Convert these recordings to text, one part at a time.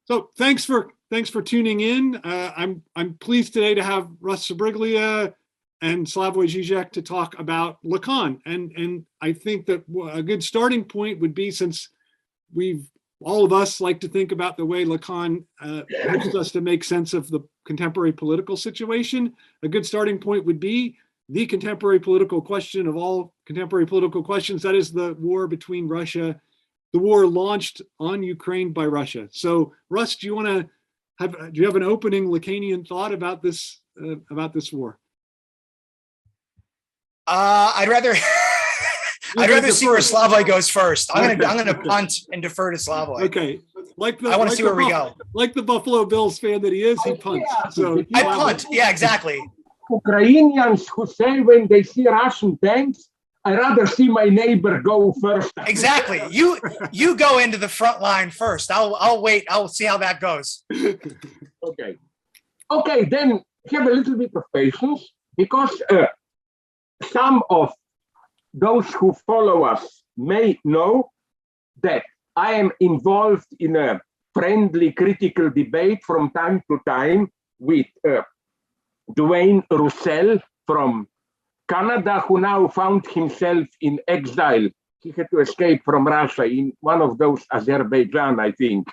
So thanks for tuning in. I'm pleased today to have Russ Sbriglia and Slavoj Zizek to talk about Lacan. And I think that a good starting point would be, since all of us like to think about the way Lacan helps us to make sense of the contemporary political situation, a good starting point would be the contemporary political question of all contemporary political questions. That is the war between Russia, the war launched on Ukraine by Russia. So, Russ, do you have an opening Lacanian thought about this war? I'd rather see where Slavoj goes first. I'm gonna punt and defer to Slavoj. Okay. I want to see where we go. Like the Buffalo Bills fan that he is, he punts. So I punt. Yeah, exactly. Ukrainians who say when they see Russian tanks, I rather see my neighbor go first. Exactly. You go into the front line first. I'll wait. I'll see how that goes. Okay. Then have a little bit of patience, because some of those who follow us may know that I am involved in a friendly critical debate from time to time with Duane Russell from Canada, who now found himself in exile. He had to escape from Russia in one of those Azerbaijan, I think,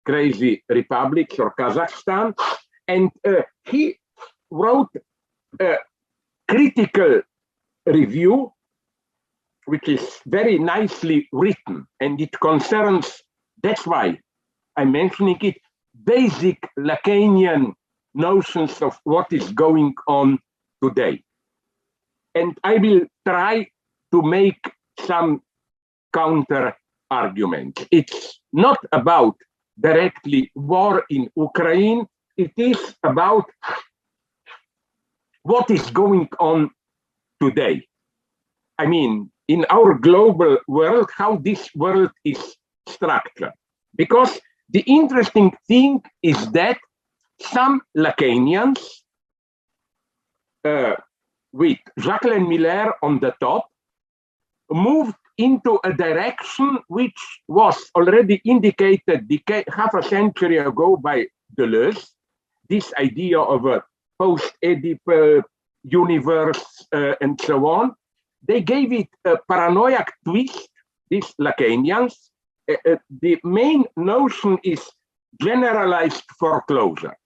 crazy republics, or Kazakhstan. And he wrote a critical review, which is very nicely written, and it concerns, that's why I'm mentioning it, basic Lacanian notions of what is going on today. And I will try to make some counter arguments. It's not about directly war in Ukraine. It is about what is going on today. I mean, in our global world, how this world is structured. Because the interesting thing is that some Lacanians, with Jacques Lacan on the top, moved into a direction which was already indicated half a century ago by Deleuze, this idea of a post-Oedipal universe and so on. They gave it a paranoid twist, these Lacanians. The main notion is generalized foreclosure,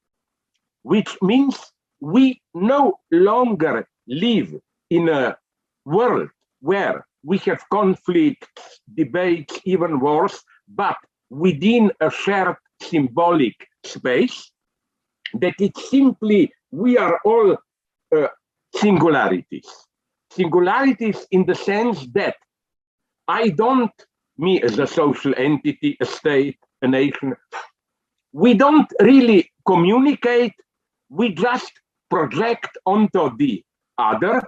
which means we no longer live in a world where we have conflicts, debates, even wars, but within a shared symbolic space, that it's simply, we are all singularities. Singularities in the sense that me as a social entity, a state, a nation, we don't really communicate, we just project onto the other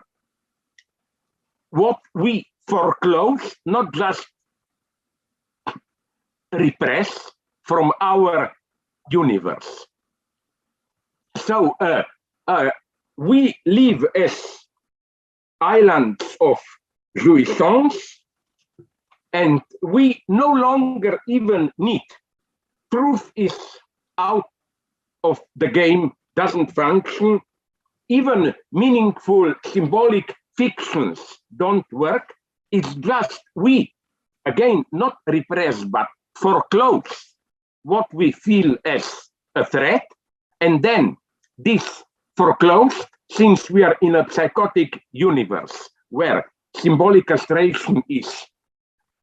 what we foreclose, not just repress from our universe. So we live as islands of jouissance, and we no longer even need. Truth is out of the game, doesn't function. Even meaningful symbolic fictions don't work. It's just we, again, not repress, but foreclose what we feel as a threat. And then this foreclosed, since we are in a psychotic universe where symbolic castration is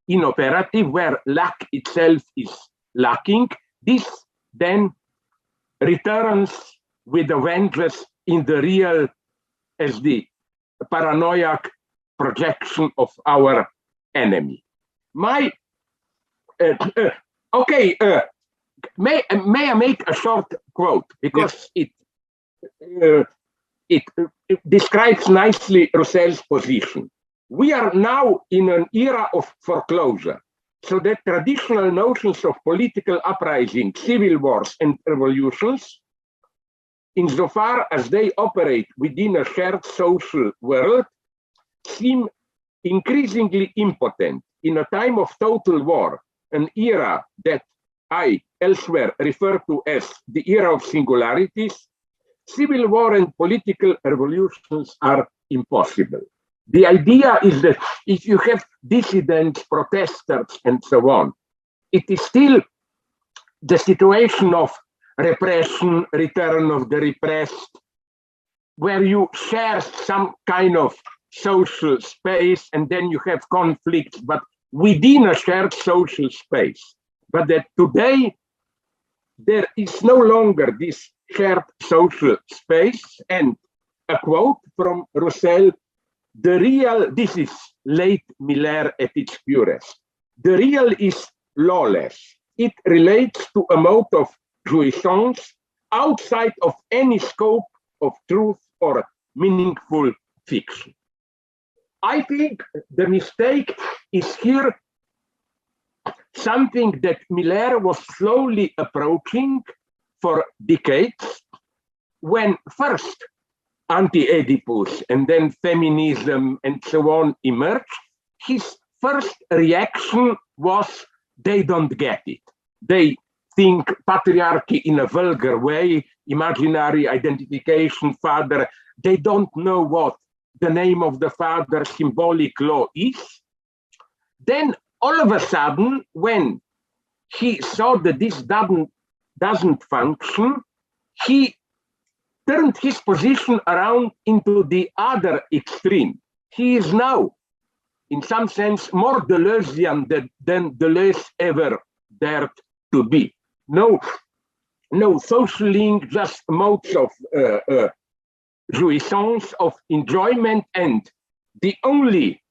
inoperative, where lack itself is lacking, this then returns with a vengeance in the real as the paranoid projection of our enemy. May I make a short quote, because it describes nicely Russell's position. We are now in an era of foreclosure, so that traditional notions of political uprising, civil wars, and revolutions, insofar as they operate within a shared social world, seem increasingly impotent. In a time of total war, an era that I elsewhere refer to as the era of singularities, civil war and political revolutions are impossible. The idea is that if you have dissidents, protesters, and so on, it is still the situation of repression, return of the repressed, where you share some kind of social space and then you have conflicts, but within a shared social space. But that today there is no longer this shared social space. And a quote from Roussel, the real, this is late Miller at its purest, the real is lawless. It relates to a mode of jouissance outside of any scope of truth or meaningful fiction. I think the mistake is here something that Miller was slowly approaching for decades, when first anti-Oedipus and then feminism and so on emerged. His first reaction was they don't get it. They think patriarchy in a vulgar way, imaginary identification, father. They don't know what the name of the father, symbolic law is. Then all of a sudden, when he saw that this doesn't function, he turned his position around into the other extreme. He is now, in some sense, more Deleuzian than Deleuze ever dared to be. No social link, just modes of jouissance, of enjoyment, and the only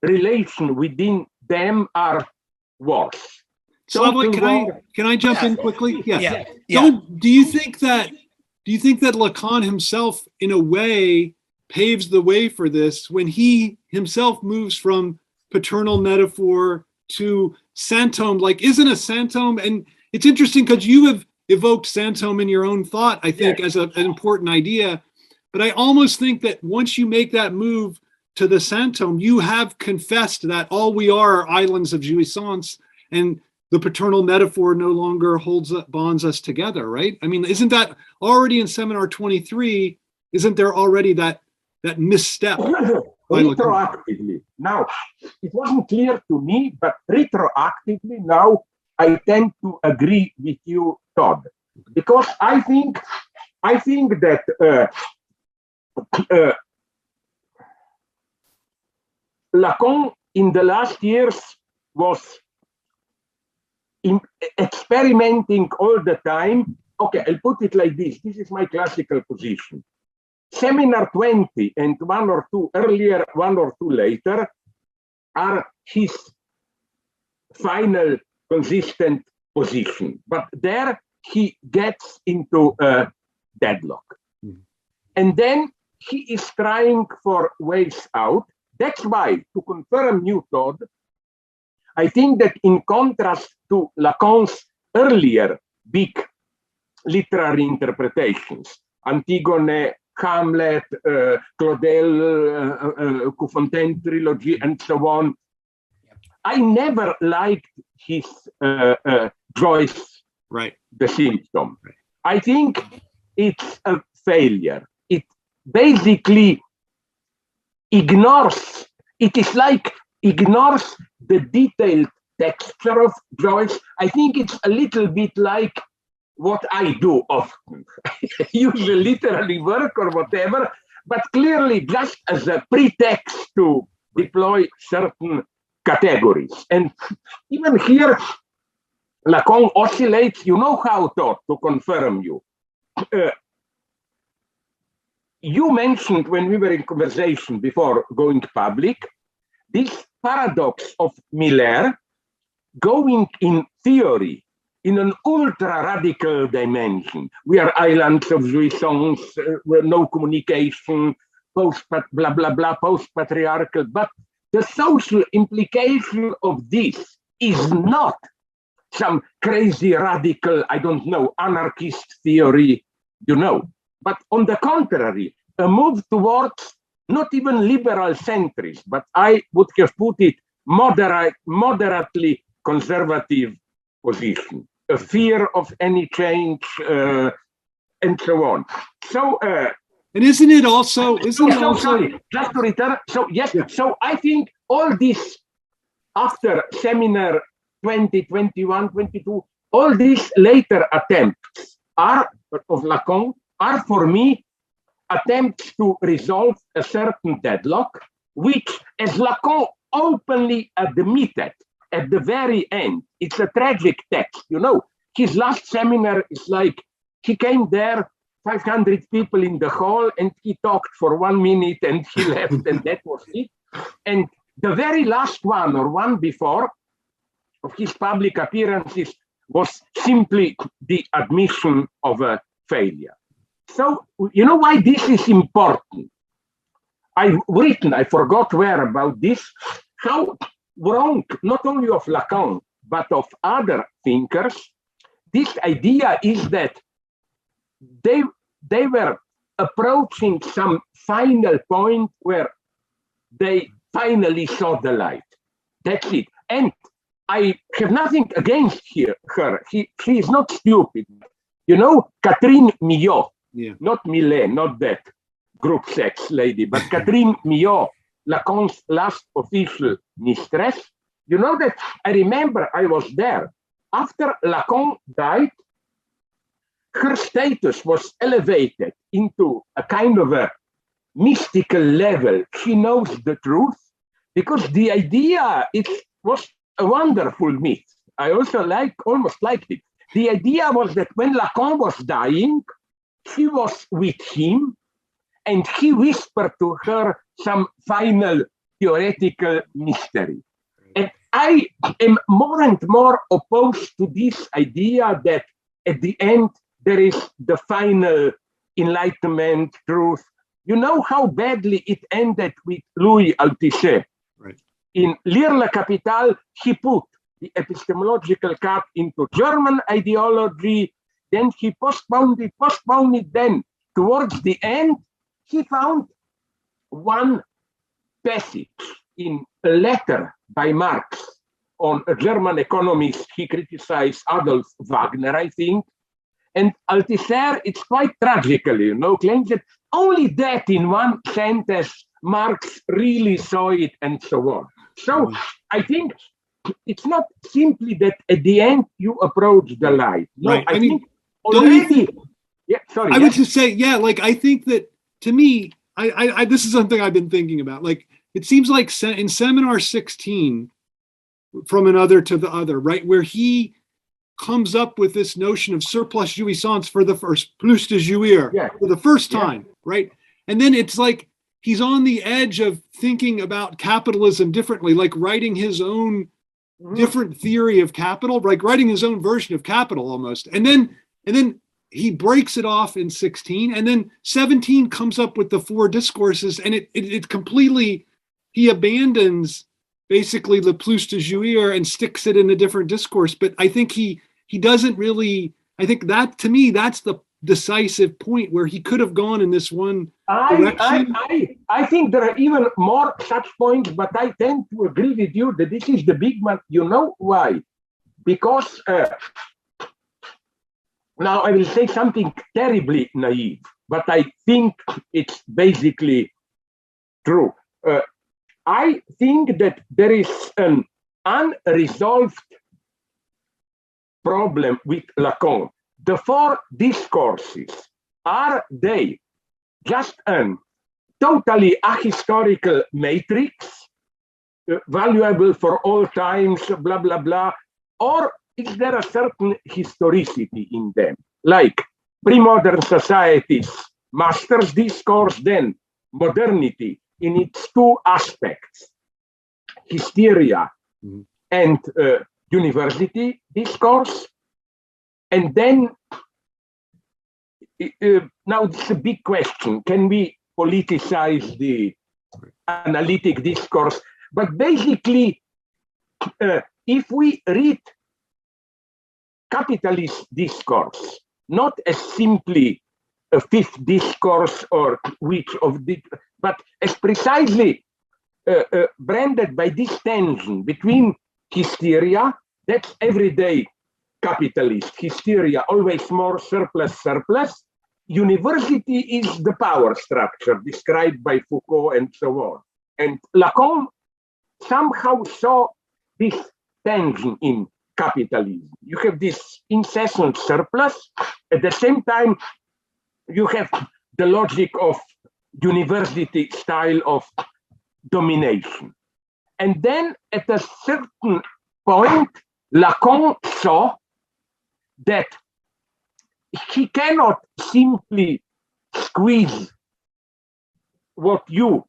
relation within them are wars. Slavoj, can I jump in quickly? Yeah. Do you think that Lacan himself, in a way, paves the way for this when he himself moves from paternal metaphor to santome? Like, isn't a santome, and it's interesting because you have evoked santome in your own thought, I think, as an important idea. But I almost think that once you make that move to the santome, you have confessed that all we are islands of jouissance, and the paternal metaphor no longer bonds us together, right? I mean, isn't that already in Seminar 23? Isn't there already that misstep? Retroactively. Now, it wasn't clear to me, but retroactively now I tend to agree with you, Todd, because I think that Lacan in the last years was experimenting all the time. Okay, I'll put it like this. This is my classical position. Seminar 20 and one or two earlier, one or two later, are his final consistent position. But there he gets into a deadlock. Mm-hmm. And then he is trying for ways out. That's why, to confirm you, Todd, I think that in contrast to Lacan's earlier big literary interpretations, Antigone, Hamlet, Claudel, Coufontaine trilogy, and so on, I never liked his Joyce, right, The Symptom. Right. I think it's a failure. It basically ignores, it is like ignores the detailed texture of Joyce. I think it's a little bit like what I do often. Use a literary work or whatever, but clearly just as a pretext to deploy certain categories. And even here, Lacan oscillates, you know how, Todd, to confirm you. You mentioned when we were in conversation before going public, this paradox of Miller going in theory in an ultra-radical dimension. We are islands of jouissance, no communication, blah, blah, blah, post-patriarchal. But the social implication of this is not some crazy radical, I don't know, anarchist theory, you know. But on the contrary, a move towards not even liberal centrist, but I would have put it moderately conservative position. a fear of any change, and so on. So, and isn't it also, sorry, just to return. So, yes, yeah. So I think all this, after seminar 20, 21, 22, all these later attempts of Lacan are for me attempts to resolve a certain deadlock, which, as Lacan openly admitted at the very end, it's a tragic text. You know, his last seminar is like, he came there, 500 people in the hall, and he talked for 1 minute and he left, and that was it. And the very last one, or one before, of his public appearances was simply the admission of a failure. So, you know why this is important? I've written, I forgot where, about this, how wrong, not only of Lacan, but of other thinkers, this idea is that they were approaching some final point where they finally saw the light. That's it. And I have nothing against her. She is not stupid. You know, Catherine Millot, not Millet, not that group sex lady, but Catherine Millot, Lacan's last official mistress. You know that I remember I was there. After Lacan died, her status was elevated into a kind of a mystical level. She knows the truth because the idea, it was a wonderful myth. I also almost liked it. The idea was that when Lacan was dying, she was with him and he whispered to her some final theoretical mystery. And I am more and more opposed to this idea that at the end there is the final enlightenment, truth. You know how badly it ended with Louis Althusser. Right. In Lire la Capitale, he put the epistemological cut into German ideology, then he postponed it, then towards the end, he found one passage in a letter by Marx on a German economist. He criticized Adolf Wagner, I think. And Althusser, it's quite tragically, you know, claims that only that in one sentence Marx really saw it and so on. So I think it's not simply that at the end you approach the light. No, right. I think already. I would just say, like, I think that to me, I this is something I've been thinking about. Like, it seems like in seminar 16, from another to the other, right, where he comes up with this notion of surplus jouissance for the first, plus de jouir, for the first time, right? And then it's like he's on the edge of thinking about capitalism differently, like writing his own different theory of capital, like writing his own version of capital almost. And then he breaks it off in 16, and then 17 comes up with the 4 discourses, and it completely, he abandons basically the plus de jouir and sticks it in a different discourse. But I think he doesn't really, I think that, to me, that's the decisive point where he could have gone in this one direction. I think there are even more such points, but I tend to agree with you that this is the big one. You know why? Because now I will say something terribly naive, but I think it's basically true. I think that there is an unresolved problem with Lacan. The 4 discourses, are they just a totally ahistorical matrix, valuable for all times, blah, blah, blah, or is there a certain historicity in them? Like pre-modern societies, master's discourse, then modernity in its 2 aspects, hysteria and university discourse. And then, now it's a big question, can we politicize the analytic discourse? But basically, if we read capitalist discourse, not as simply a 5th discourse or which of the, but as precisely branded by this tension between hysteria, that's everyday capitalist hysteria, always more surplus, surplus. University is the power structure described by Foucault and so on. And Lacan somehow saw this tension in capitalism. You have this incessant surplus. At the same time, you have the logic of university style of domination. And then at a certain point, Lacan saw that he cannot simply squeeze what you,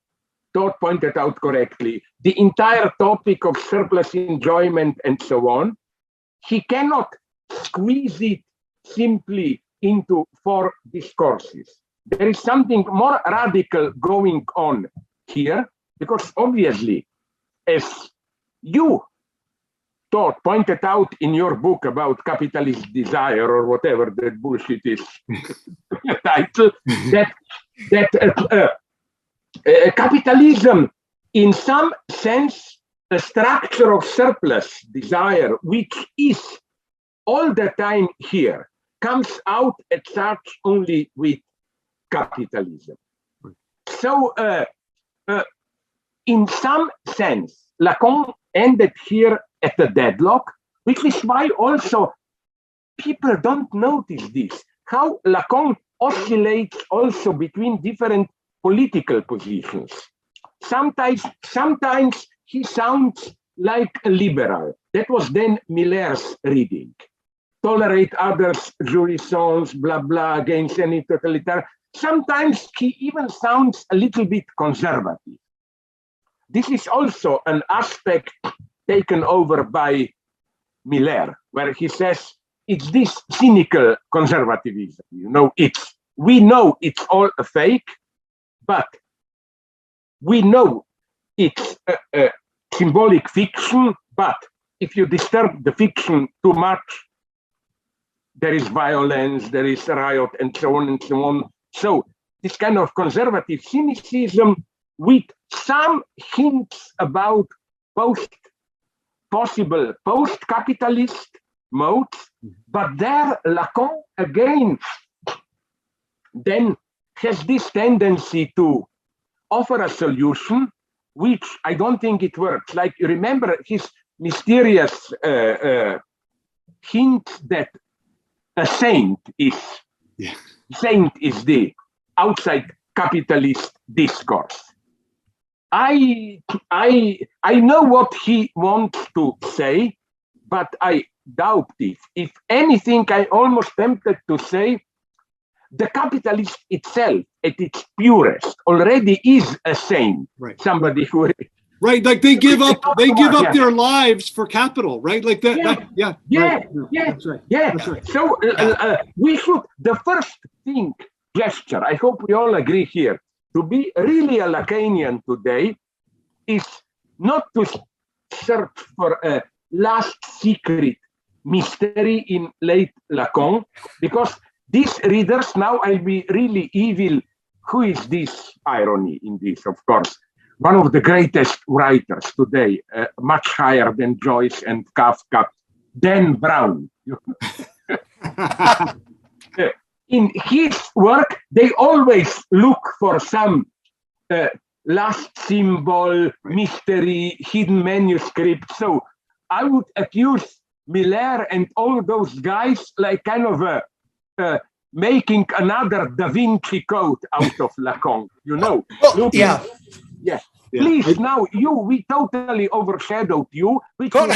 Todd, pointed out correctly, the entire topic of surplus enjoyment and so on. He cannot squeeze it simply into 4 discourses. There is something more radical going on here, because obviously, as you, Todd, pointed out in your book about capitalist desire or whatever that bullshit is title, that capitalism, in some sense, a structure of surplus desire, which is all the time here, comes out at such only with capitalism. So, in some sense, Lacan ended here at a deadlock, which is why also people don't notice this, how Lacan oscillates also between different political positions. Sometimes he sounds like a liberal. That was then Miller's reading. Tolerate others, jouissance, blah, blah, against any totalitarian. Sometimes he even sounds a little bit conservative. This is also an aspect taken over by Miller, where he says it's this cynical conservatism. You know, we know it's all a fake, but we know it's a symbolic fiction, but if you disturb the fiction too much, there is violence, there is riot, and so on and so on. So this kind of conservative cynicism with some hints about possible post-capitalist modes, but there Lacan again then has this tendency to offer a solution, which I don't think it works. Like, you remember his mysterious hint that a saint is the outside capitalist discourse. I know what he wants to say, but I doubt it. If anything, I almost tempted to say the capitalist itself, at its purest, already is a saint. Right. Somebody who like they give up their lives for capital, right? Like that. That's right. So we should, the first thing, gesture, I hope we all agree here, to be really a Lacanian today is not to search for a last secret mystery in late Lacan, because these readers, now I'll be really evil. Who is this irony in this? Of course, one of the greatest writers today, much higher than Joyce and Kafka, Dan Brown. In his work, they always look for some last symbol, mystery, hidden manuscript. So I would accuse Miller and all those guys like kind of making another Da Vinci Code out of Lacan, you know. Well, yeah. Please, now we totally overshadowed you, which but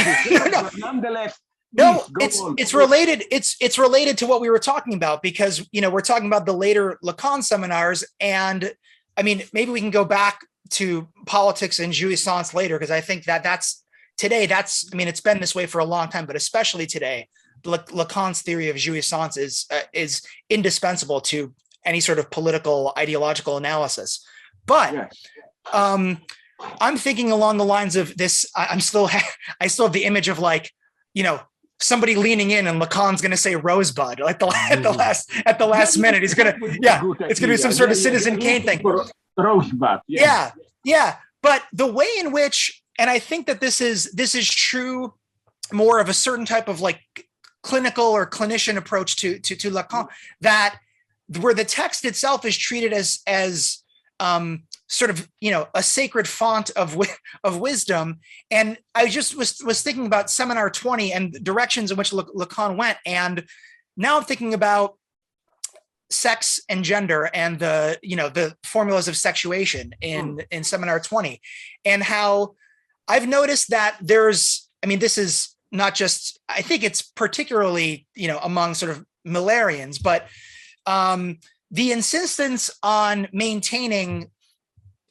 nonetheless. No, it's related. It's related to what we were talking about, because we're talking about the later Lacan seminars, and I mean maybe we can go back to politics and jouissance later, because I think that's it's been this way for a long time, but especially today, Lacan's theory of jouissance is indispensable to any sort of political ideological analysis. But I'm thinking along the lines of this. I still have the image of somebody leaning in and Lacan's going to say Rosebud at the last minute. He's going to, it's going to be some sort of Citizen Kane thing. Rosebud. Yeah. But the way in which, and I think that this is true more of a certain type of clinical or clinician approach to Lacan, that where the text itself is treated as sort of, a sacred font of wisdom. And I just was thinking about Seminar 20 and the directions in which Lacan went. And now I'm thinking about sex and gender and the formulas of sexuation in Seminar 20, and how I've noticed that this is not just, I think it's particularly, among sort of Millerians, but the insistence on maintaining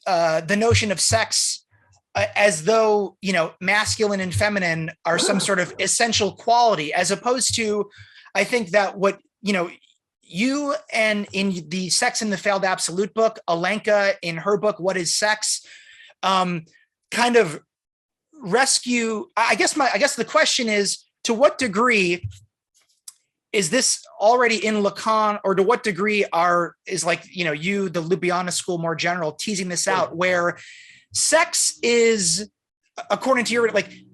the notion of sex as though, masculine and feminine are some sort of essential quality, as opposed to, I think that what, you and in the Sex and the Failed Absolute book, Alenka in her book, What is Sex, kind of rescue, I guess the question is, to what degree is this already in Lacan, or to what degree is the Ljubljana school more general teasing this out, where sex is, according to your,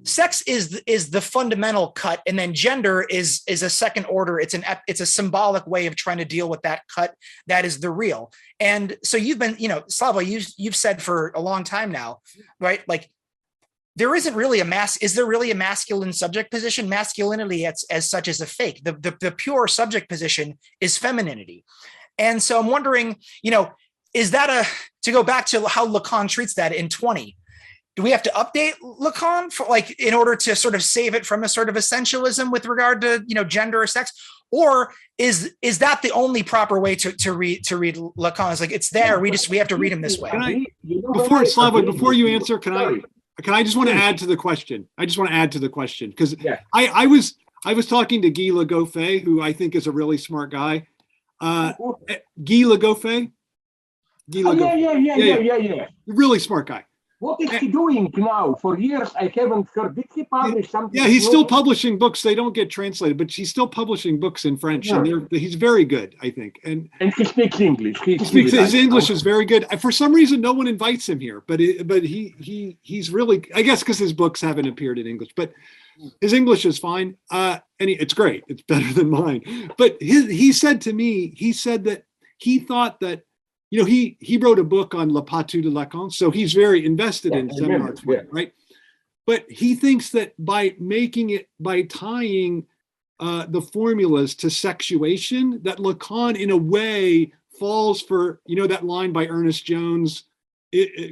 sex is the fundamental cut, and then gender is a second order. It's a symbolic way of trying to deal with that cut that is the real. And so you've been, Slavoj, you've said for a long time now, right? There isn't really is there really a masculine subject position? Masculinity as such is a fake. The pure subject position is femininity. And so I'm wondering, is that to go back to how Lacan treats that in 20, do we have to update Lacan in order to sort of save it from a sort of essentialism with regard to, gender or sex? Or is that the only proper way to read Lacan? It's it's there. We have to read him this way. Before you answer, can I just want to add to the question? I just want to add to the question, because I was talking to Guy Legoffet, who I think is a really smart guy. Guy Legoffet. Yeah. Really smart guy. What is he doing now? For years I haven't heard. Did he publish something? Yeah, he's still publishing books. They don't get translated, but he's still publishing books in French, and he's very good, I think. And he speaks English. His English is very good. For some reason, no one invites him here, but he's really, I guess, because his books haven't appeared in English, but his English is fine, and it's great. It's better than mine. But he said to me, that he thought that, he wrote a book on Le Patu de Lacan, so he's very invested in Seminar 20, right? But he thinks that by tying the formulas to sexuation, that Lacan, in a way, falls for, that line by Ernest Jones,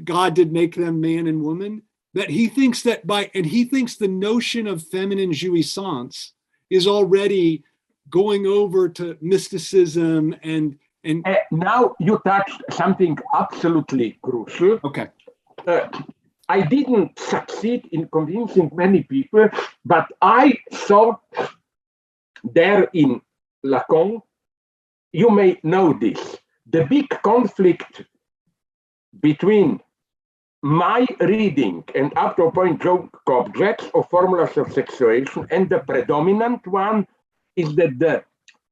God did make them man and woman, that he thinks the notion of feminine jouissance is already going over to mysticism and now you touched something absolutely crucial. Okay. I didn't succeed in convincing many people, but I saw there in Lacan, you may know this, the big conflict between my reading and up to a point Joe objects of formulas of sexuation, and the predominant one is that the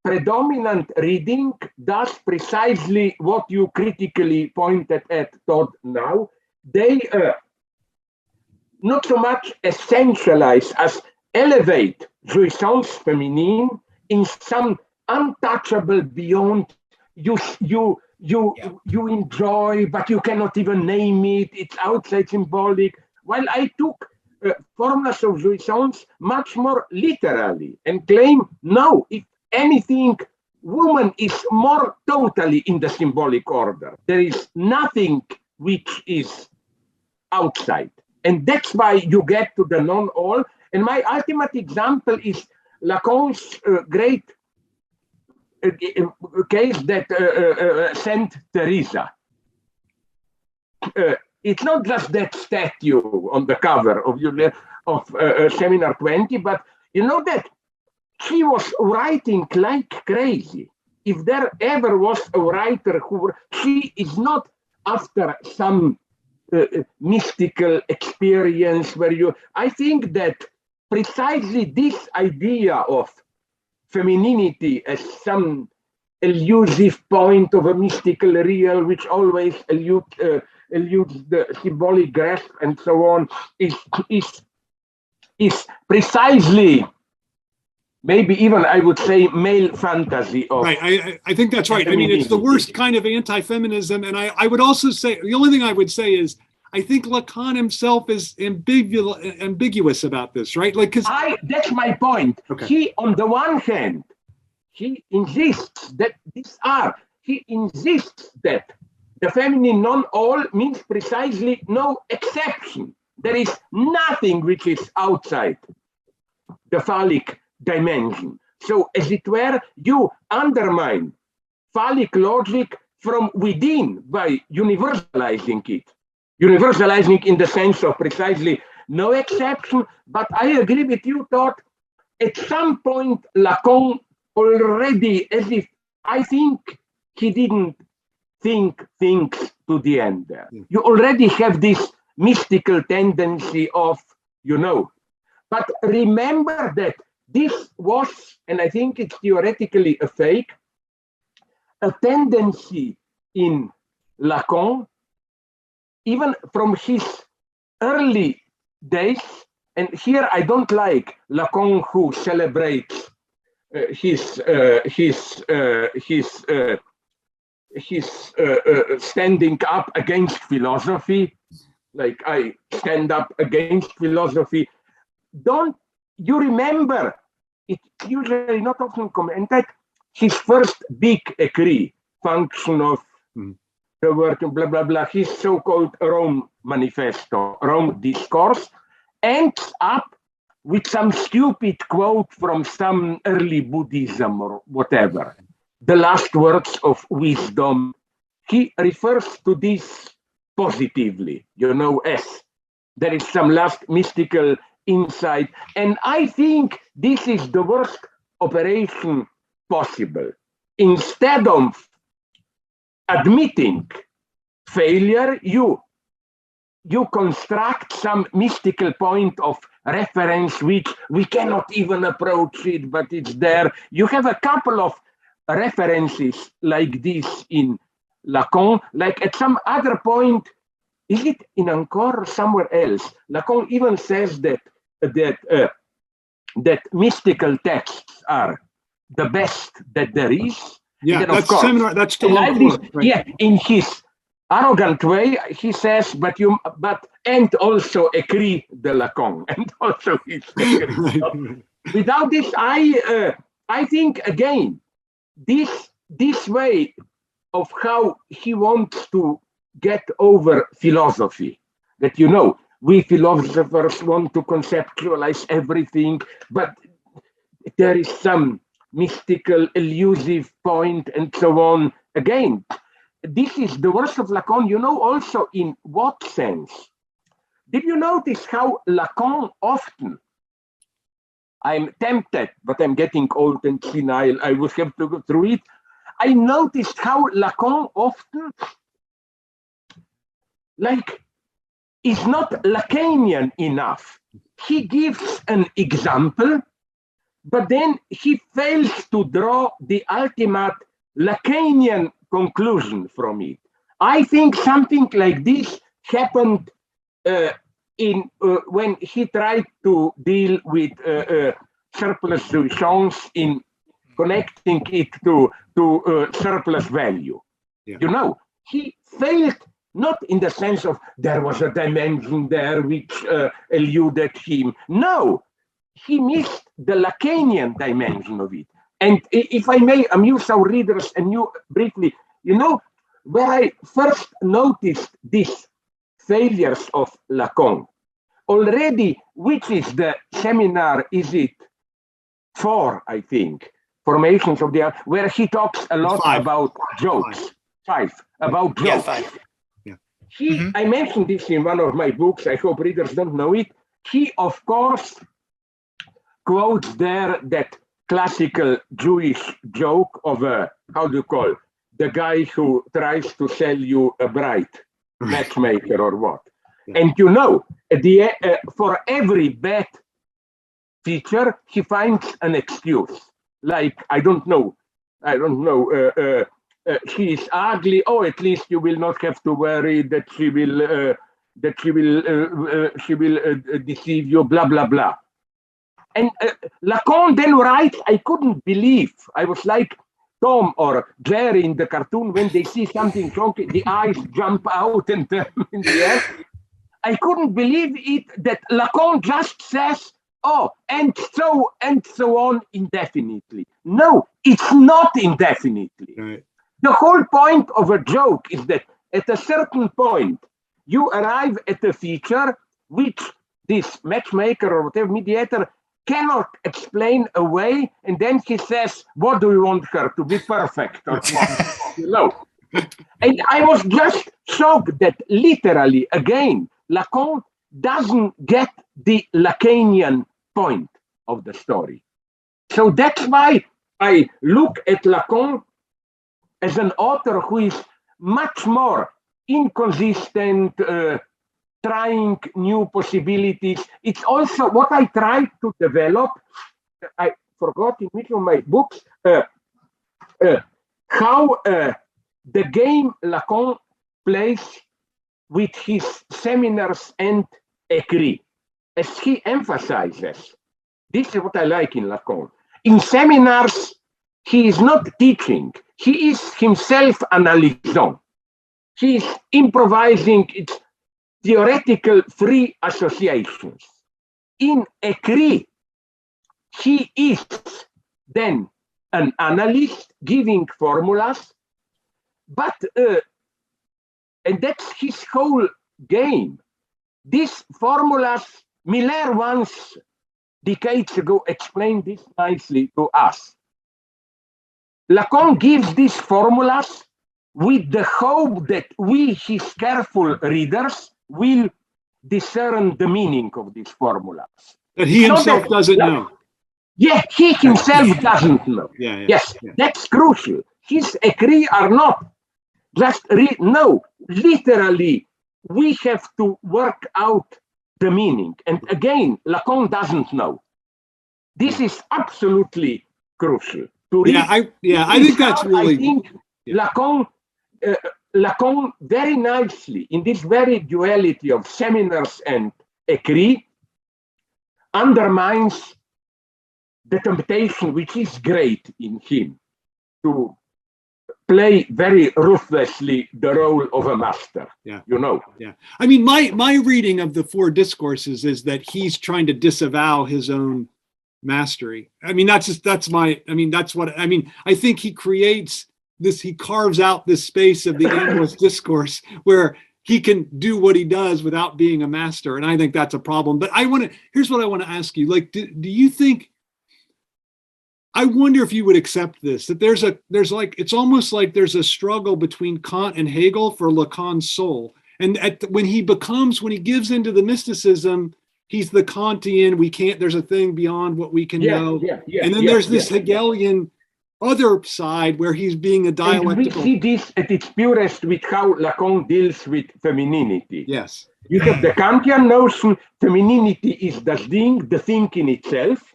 predominant reading does precisely what you critically pointed at, Todd, now. They not so much essentialize as elevate jouissance féminine in some untouchable beyond you enjoy, but you cannot even name it. It's outside symbolic. While I took formulas of jouissance much more literally and claim, no, if anything, woman is more totally in the symbolic order. There is nothing which is outside. And that's why you get to the non-all. And my ultimate example is Lacan's great case that Saint Teresa. It's not just that statue on the cover of Seminar 20, but you know that she was writing like crazy. If there ever was a writer she is not after some mystical experience I think that precisely this idea of femininity as some elusive point of a mystical real, which always eludes the symbolic grasp and so on, is precisely maybe even I would say male fantasy of. Right, I think that's right. I mean, it's the worst kind of anti-feminism. And I would also say, the only thing I would say is, I think Lacan himself is ambiguous about this, right? Like, that's my point. Okay. He, on the one hand, he insists that the feminine non-all means precisely no exception. There is nothing which is outside the phallic dimension. So, as it were, you undermine phallic logic from within by universalizing it. Universalizing in the sense of precisely no exception. But I agree with you, Todd. At some point, Lacan already, as if I think he didn't think things to the end there. You already have this mystical tendency of, but remember that this was, and I think it's theoretically a fake, a tendency in Lacan, even from his early days. And here I don't like Lacan, who celebrates his standing up against philosophy, like I stand up against philosophy. Don't you remember? It's usually not often commented. His first big écrit, function of the word blah blah blah. His so-called Rome Manifesto, Rome Discourse, ends up with some stupid quote from some early Buddhism or whatever. The last words of wisdom. He refers to this positively, as there is some last mystical insight. And I think this is the worst operation possible. Instead of admitting failure, you construct some mystical point of reference which we cannot even approach it, but it's there. You have a couple of references like this in Lacan, like at some other point, is it in Encore or somewhere else? Lacan even says that mystical texts are the best that there is. Yeah, that's course, seminar. That's still right. Yeah, in his arrogant way, he says, and also écrit de Lacan, and also his écrit. Without this, I think again, this way of how he wants to get over philosophy, that we philosophers want to conceptualize everything, but there is some mystical, elusive point, and so on. Again, this is the worst of Lacan. Also in what sense? Did you notice how Lacan often, I'm tempted, but I'm getting old and senile, I would have to go through it. I noticed how Lacan often, is not Lacanian enough. He gives an example, but then he fails to draw the ultimate Lacanian conclusion from it. I think something like this happened when he tried to deal with surplus jouissance in connecting it to surplus value. Yeah. He failed, not in the sense of there was a dimension there which eluded him. No, he missed the Lacanian dimension of it. And if I may amuse our readers and you briefly, where I first noticed these failures of Lacan, already, which is the seminar, is it 4, I think, Formations of the, where he talks a lot about jokes. 5, about jokes. Yeah, 5. Yeah. I mentioned this in one of my books, I hope readers don't know it. He, of course, quotes there that classical Jewish joke of the guy who tries to sell you a bride, matchmaker or what. Yeah. And for every bad feature, he finds an excuse. Like, I don't know, she is ugly. Oh, at least you will not have to worry that she will deceive you, blah, blah, blah. And Lacan then writes, I couldn't believe. I was like Tom or Jerry in the cartoon when they see something shocking, the eyes jump out and in the air. I couldn't believe it that Lacan just says, oh, and so on indefinitely. No, it's not indefinitely. Right. The whole point of a joke is that at a certain point, you arrive at a feature which this matchmaker or whatever mediator cannot explain away, and then he says, what do you want her to be perfect? Or you know. And I was just shocked that literally, again, Lacan doesn't get the Lacanian point of the story. So that's why I look at Lacan as an author who is much more inconsistent, trying new possibilities. It's also what I try to develop. I forgot in which of my books how the game Lacan plays with his seminars and écrits. As he emphasizes, this is what I like in Lacan. In seminars, he is not teaching. He is himself analysant. He is improvising its theoretical free associations. In écrit, he is then an analyst giving formulas, but, and that's his whole game. These formulas, Miller once, decades ago, explained this nicely to us. Lacan gives these formulas with the hope that we, his careful readers, will discern the meaning of these formulas. That he himself doesn't know. Yeah, he himself doesn't know. Yeah, yes, that's crucial. His écrits are not just no, literally, we have to work out the meaning. And again, Lacan doesn't know. This is absolutely crucial. To read. I think that's really. I think Lacan very nicely in this very duality of seminars and écrits undermines the temptation which is great in him to play very ruthlessly the role of a master. Yeah. You know. Yeah. I mean, my reading of the four discourses is that he's trying to disavow his own mastery. I mean, I think he creates this, he carves out this space of the endless discourse where he can do what he does without being a master. And I think that's a problem. But here's what I want to ask you. Like, do you think, I wonder if you would accept this, that it's almost like there's a struggle between Kant and Hegel for Lacan's soul. And when he gives into the mysticism, he's the Kantian, there's a thing beyond what we can know. And then there's this Hegelian other side where he's being a dialectical. And we see this at its purest with how Lacan deals with femininity. Yes. You have the Kantian notion, femininity is the thing in itself.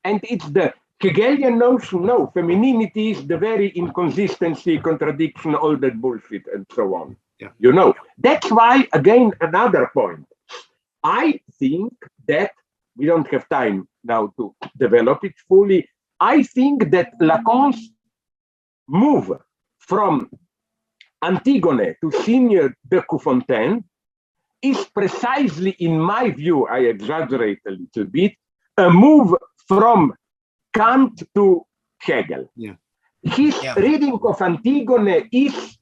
And it's the Hegelian notion, no, femininity is the very inconsistency, contradiction, all that bullshit, and so on. Yeah. You know, that's why, again, another point. I think that we don't have time now to develop it fully. I think that Lacan's move from Antigone to Signe de Coufontaine is precisely, in my view, I exaggerate a little bit, a move from Kant to Hegel. Yeah. His reading of Antigone is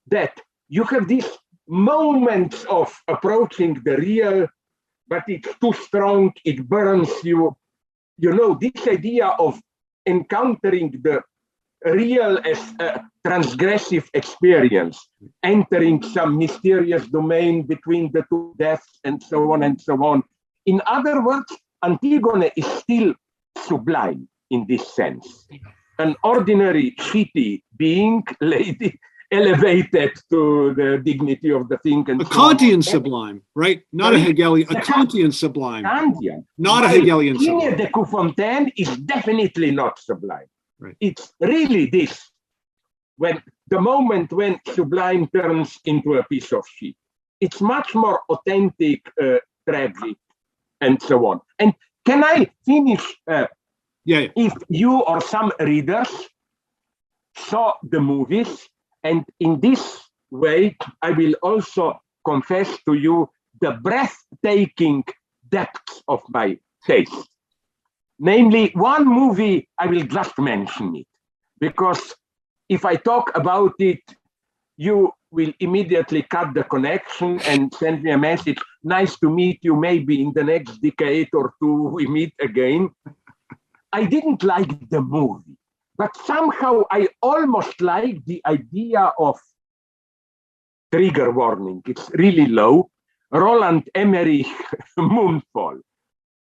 that you have these moments of approaching the real, but it's too strong, it burns you. You know, this idea of encountering the real as a transgressive experience, entering some mysterious domain between the two deaths, and so on and so on. In other words, Antigone is still sublime in this sense. An ordinary shitty being, lady, elevated to the dignity of the thing. And a Kantian sublime, right? Not a Hegelian, a Kantian sublime. Kantian. Not a Hegelian sublime. Signe de Coufontaine is definitely not sublime. Right. It's really this, when the moment when sublime turns into a piece of shit. It's much more authentic, tragic, and so on. And Can I finish? Yeah. If you or some readers saw the movies, and in this way, I will also confess to you the breathtaking depths of my taste. Namely, one movie, I will just mention it, because if I talk about it, you will immediately cut the connection and send me a message. Nice to meet you. Maybe in the next decade or two, we meet again. I didn't like the movie, but somehow I almost like the idea of trigger warning. It's really low. Roland Emmerich, Moonfall.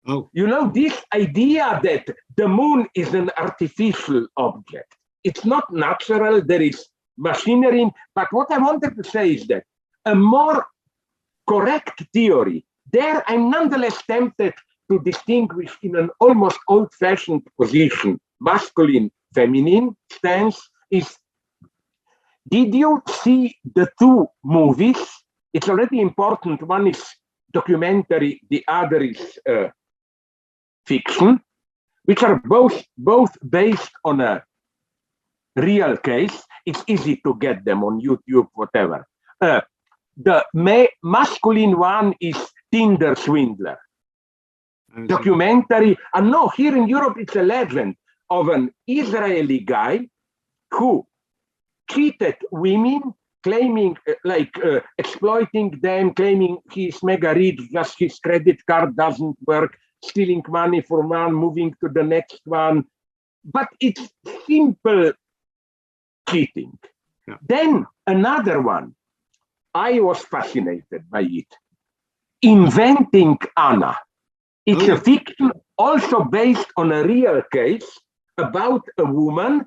Oh. You know, this idea that the moon is an artificial object. It's not natural. There is machinery. But what I wanted to say is that a more correct theory, there I'm nonetheless tempted to distinguish in an almost old-fashioned position, masculine, feminine stance, is, did you see the two movies? It's already important. One is documentary, the other is fiction, which are both based on a real case. It's easy to get them on YouTube, whatever. The masculine one is Tinder Swindler. Documentary, and no, here in Europe, it's a legend of an Israeli guy who cheated women, claiming, exploiting them, claiming he's mega rich, just his credit card doesn't work, stealing money from one, moving to the next one. But it's simple cheating. Yeah. Then another one, I was fascinated by it. Inventing Anna. It's a fiction also based on a real case about a woman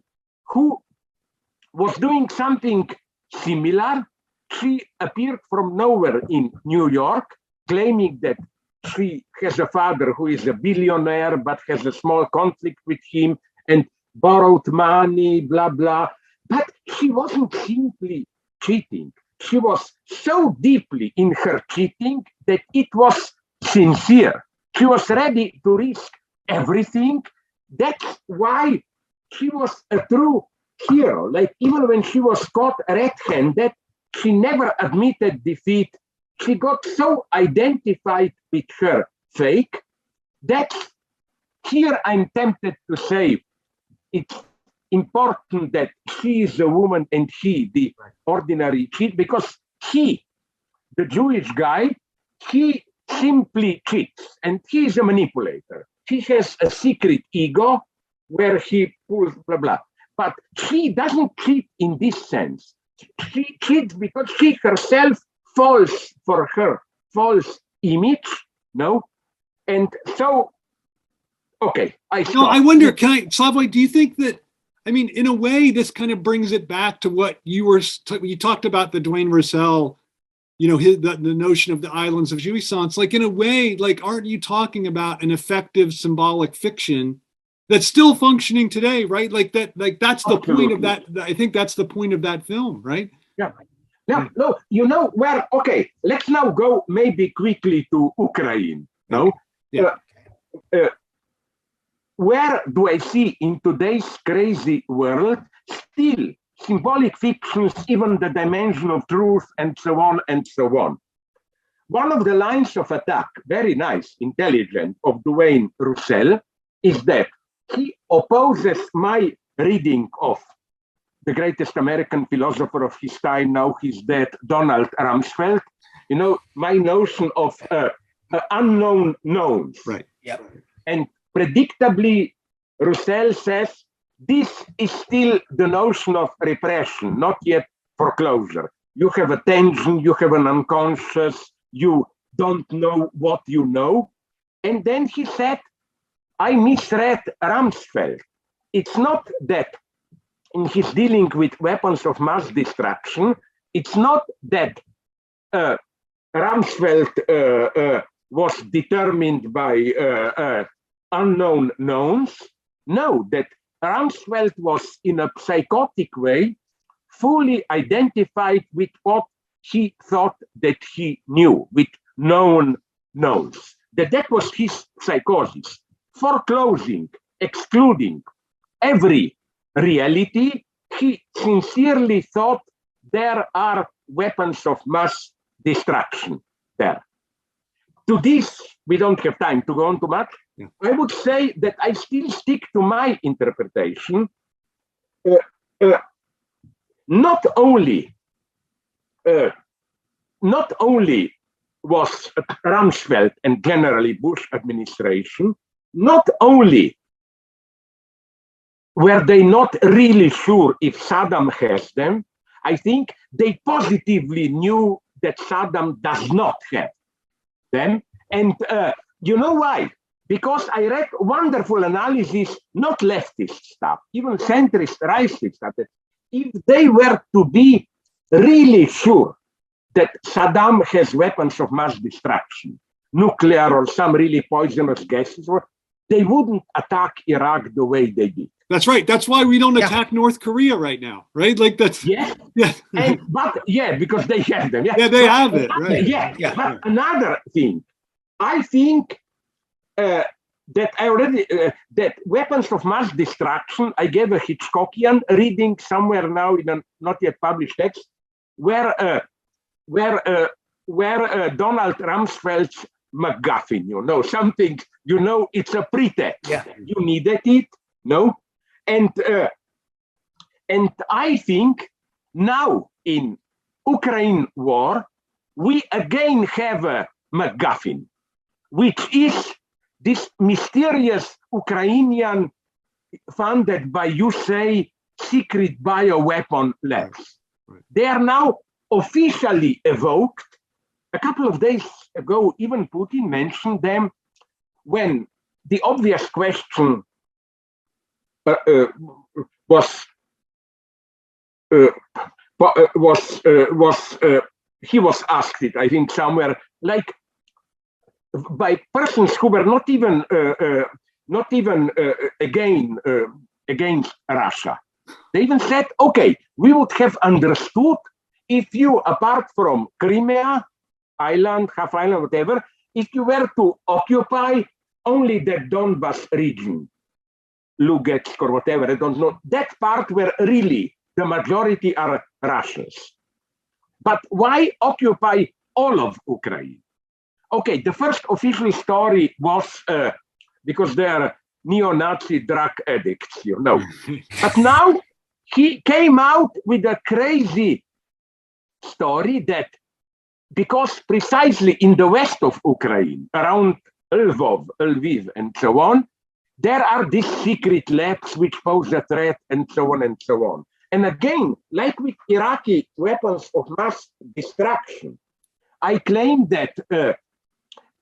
who was doing something similar. She appeared from nowhere in New York, claiming that she has a father who is a billionaire, but has a small conflict with him and borrowed money, blah, blah. But she wasn't simply cheating. She was so deeply in her cheating that it was sincere. She was ready to risk everything. That's why she was a true hero. Like, even when she was caught red-handed, she never admitted defeat. She got so identified with her fake that here I'm tempted to say it's important that she is a woman and he, the ordinary cheat, because he, the Jewish guy, he simply cheats, and he is a manipulator. He has a secret ego where he pulls blah, blah. But she doesn't cheat in this sense. She cheats because she herself falls for her false image, no? And so, okay, I wonder, Slavoj, do you think that, I mean, in a way, this kind of brings it back to what you talked about the Duane Russell, you know, the notion of the islands of jouissance. Like, in a way, like, aren't you talking about an effective symbolic fiction that's still functioning today, right? Like that's the point of that. I think that's the point of that film, right? Yeah. No, you know where, okay, let's now go maybe quickly to Ukraine, no? Yeah. Where do I see in today's crazy world still symbolic fictions, even the dimension of truth, and so on and so on? One of the lines of attack, very nice, intelligent, of Duane Russell is that he opposes my reading of the greatest American philosopher of his time, now he's dead, Donald Rumsfeld. You know, my notion of unknown knowns. Right. Yep. And predictably, Russell says, this is still the notion of repression, not yet foreclosure. You have a tension, you have an unconscious, you don't know what you know. And then he said, I misread Rumsfeld. It's not that in his dealing with weapons of mass destruction, it's not that Rumsfeld was determined by unknown knowns. No, that Rumsfeld was in a psychotic way fully identified with what he thought that he knew, with known knowns. that was his psychosis, foreclosing, excluding every reality. He sincerely thought there are weapons of mass destruction there. To this, we don't have time to go on too much. Yeah. I would say that I still stick to my interpretation. Not only was Rumsfeld and generally Bush administration, not only were they not really sure if Saddam has them, I think they positively knew that Saddam does not have them. And you know why? Because I read wonderful analysis, not leftist stuff, even centrist, rightist stuff. That if they were to be really sure that Saddam has weapons of mass destruction, nuclear or some really poisonous gases, they wouldn't attack Iraq the way they did. That's right. That's why we don't attack North Korea right now, right? Like that's yeah. But because they have them. Yeah, they have it. Right. But another thing, I think that I already that weapons of mass destruction. I gave a Hitchcockian reading somewhere now in a not yet published text, where Donald Rumsfeld's MacGuffin, something, it's a pretext. Yeah. You needed it, and I think now in Ukraine war, we again have a MacGuffin, which is this mysterious Ukrainian funded by, you say, secret bioweapon labs. Right. They are now officially evoked. A couple of days ago, even Putin mentioned them when the obvious question he was asked it, I think, somewhere, like by persons who were not even against Russia. They even said, okay, we would have understood if you, apart from Crimea, island, half island, whatever, if you were to occupy only the Donbas region, Lugansk or whatever, I don't know, that part where really the majority are Russians. But why occupy all of Ukraine? Okay, the first official story was because they are neo-Nazi drug addicts, But now he came out with a crazy story that because precisely in the west of Ukraine, around Lviv, and so on, there are these secret labs which pose a threat, and so on and so on. And again, like with Iraqi weapons of mass destruction, I claim that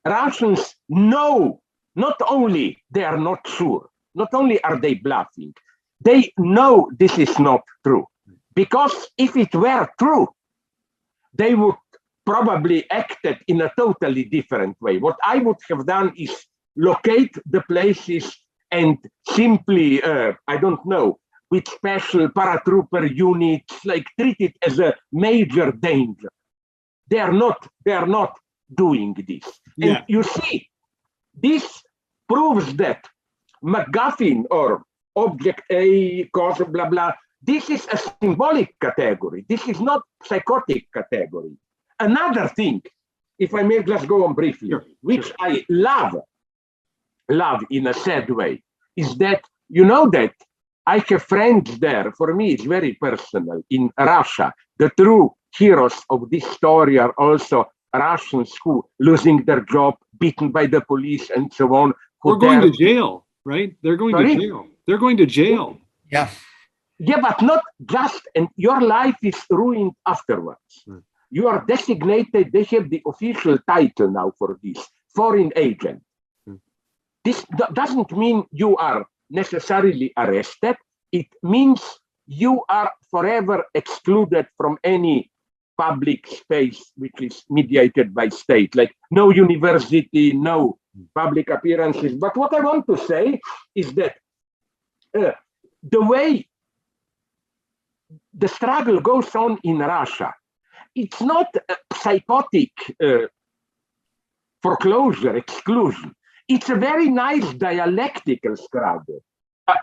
Russians know, not only they are not sure, not only are they bluffing, they know this is not true. Because if it were true, they would probably acted in a totally different way. What I would have done is locate the places and simply, I don't know, with special paratrooper units, like treat it as a major danger. They are not doing this. Yeah. And you see, this proves that MacGuffin or object A, cause, blah, blah, this is a symbolic category. This is not psychotic category. Another thing, if I may just go on briefly, which I love in a sad way, is that, that I have friends there. For me, it's very personal. In Russia, the true heroes of this story are also Russians who losing their job, beaten by the police, and so on. We're going to jail, right? They're going to jail. They're going to jail. Yeah. Yeah, but not just, and your life is ruined afterwards. Right. You are designated, they have the official title now for this, foreign agent. This doesn't mean you are necessarily arrested. It means you are forever excluded from any public space which is mediated by state, like no university, no public appearances. But what I want to say is that the way the struggle goes on in Russia, it's not a psychotic foreclosure, exclusion. It's a very nice dialectical struggle.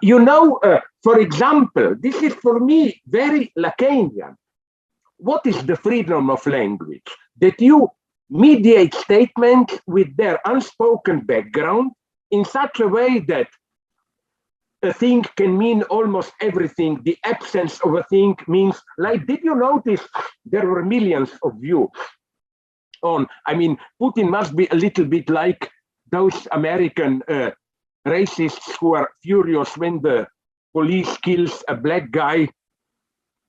You know, for example, this is for me very Lacanian. What is the freedom of language? That you mediate statements with their unspoken background in such a way that a thing can mean almost everything. The absence of a thing means, like, did you notice there were millions of views on, I mean, Putin must be a little bit like those American racists who are furious when the police kills a black guy.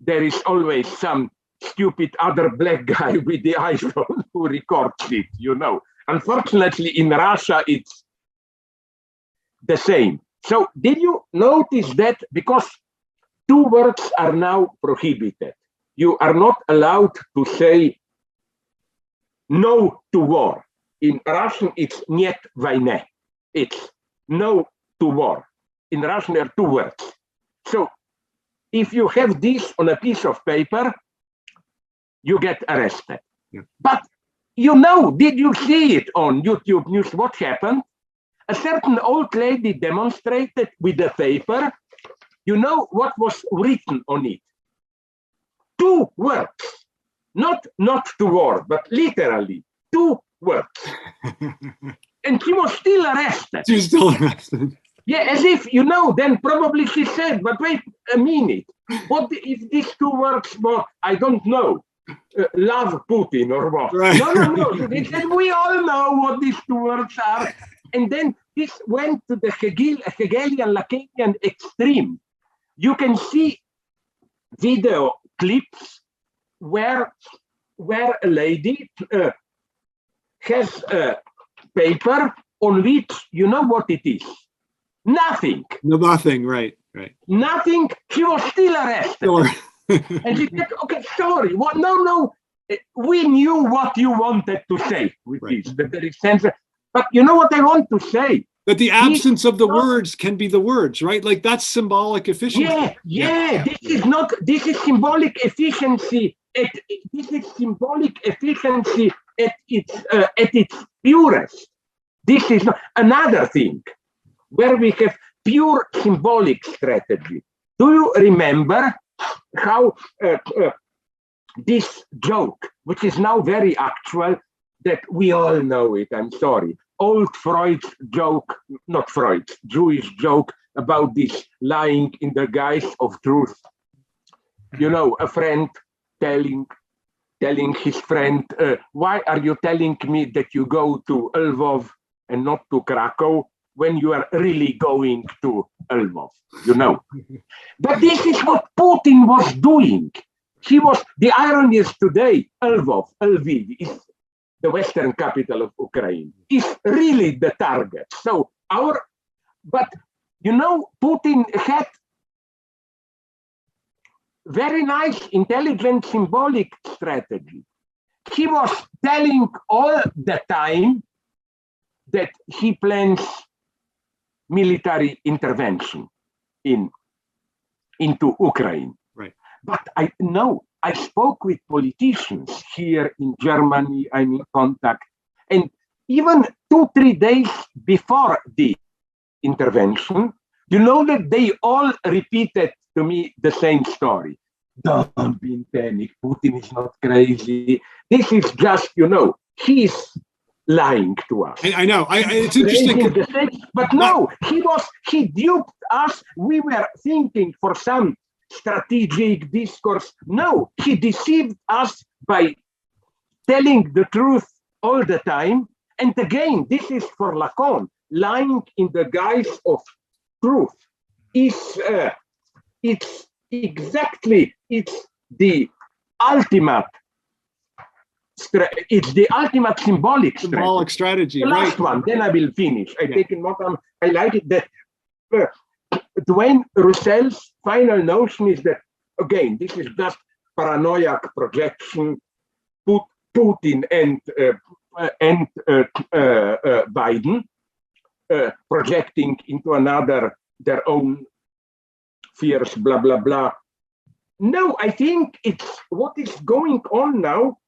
There is always some stupid other black guy with the iPhone who records it, you know. Unfortunately, in Russia, it's the same. So did you notice that? Because two words are now prohibited. You are not allowed to say no to war. In Russian, it's "нет войне." It's no to war. In Russian, there are two words. So if you have this on a piece of paper, you get arrested. Yeah. But you know, did you see it on YouTube News? What happened? A certain old lady demonstrated with a paper. You know what was written on it? Two words. Not to war, but literally two words. And she was still arrested. She was still arrested. Yeah, as if, you know, then probably she said, but wait a minute. What if these two words were, I don't know, love Putin or what? Right. No. They said, we all know what these two words are. And then this went to the Hegelian Lacanian extreme. You can see video clips where a lady has a paper on which, you know what it is? Nothing. No, nothing, right. Nothing. She was still arrested. Sure. And she said, okay, sorry. What? No. We knew what you wanted to say with this, the very sense. But you know what I want to say? That the absence of the words can be the words, right? Like that's symbolic efficiency. Yeah. This is symbolic efficiency. This is symbolic efficiency at its purest. This is not another thing where we have pure symbolic strategy. Do you remember how this joke, which is now very actual, that we all know it, I'm sorry, old Freud's joke, not Freud's, Jewish joke about this lying in the guise of truth. You know, a friend telling his friend, why are you telling me that you go to Lvov and not to Krakow when you are really going to Lvov, you know? But this is what Putin was doing. The irony is today, Lvov, Lviv, is the western capital of Ukraine, is really the target. So but you know, Putin had very nice, intelligent, symbolic strategy. He was telling all the time that he plans military intervention into Ukraine. Right. But I spoke with politicians here in Germany, I'm in contact, and even 2-3 days before the intervention, you know that they all repeated to me the same story. Don't be in panic, Putin is not crazy. This is just, you know, he's lying to us. I know. It's interesting. But no, he duped us. We were thinking for some strategic discourse. No, he deceived us by telling the truth all the time. And again, this is for Lacan, lying in the guise of truth. It's the ultimate. It's the ultimate symbolic strategy. The last one, then I will finish. I take in what I like it that Dwayne Russell's final notion is that, again, this is just paranoiac projection. Putin and Biden projecting into another their own fears, blah blah blah. No, I think it's what is going on now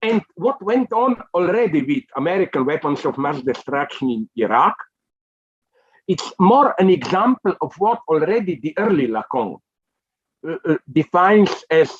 And what went on already with American weapons of mass destruction in Iraq, it's more an example of what already the early Lacan defines as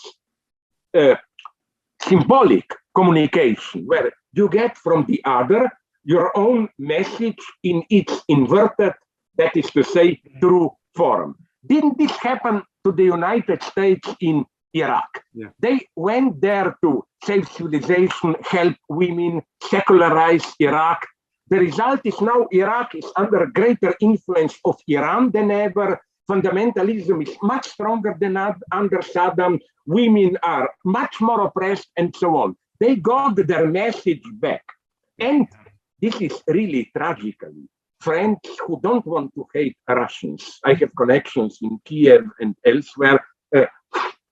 symbolic communication, where you get from the other your own message in its inverted, that is to say, true form. Didn't this happen to the United States in Iraq? Yeah. They went there to save civilization, help women, secularize Iraq. The result is now Iraq is under greater influence of Iran than ever. Fundamentalism is much stronger than under Saddam. Women are much more oppressed and so on. They got their message back. And this is really tragically. Friends who don't want to hate Russians, I have connections in Kiev and elsewhere,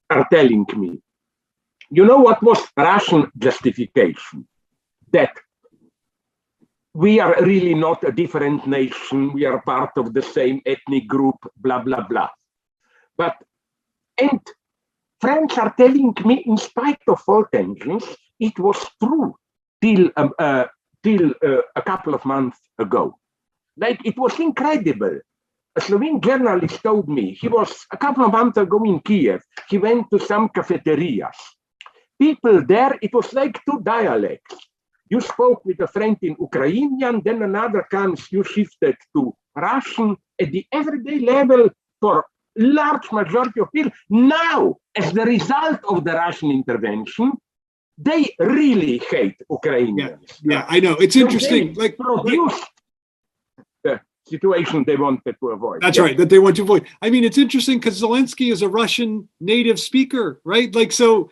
are telling me, you know what was Russian justification? That we are really not a different nation, we are part of the same ethnic group, blah, blah, blah. And friends are telling me, in spite of all tensions, it was true till a couple of months ago. Like, it was incredible. A Slovene journalist told me, he was a couple of months ago in Kiev, he went to some cafeterias. People there, it was like two dialects. You spoke with a friend in Ukrainian, then another comes, you shifted to Russian at the everyday level for large majority of people. Now, as the result of the Russian intervention, they really hate Ukrainians. Yeah, I know. It's interesting. So like produce the situation they wanted to avoid. That's right, that they want to avoid. I mean, it's interesting because Zelensky is a Russian native speaker, right? Like, so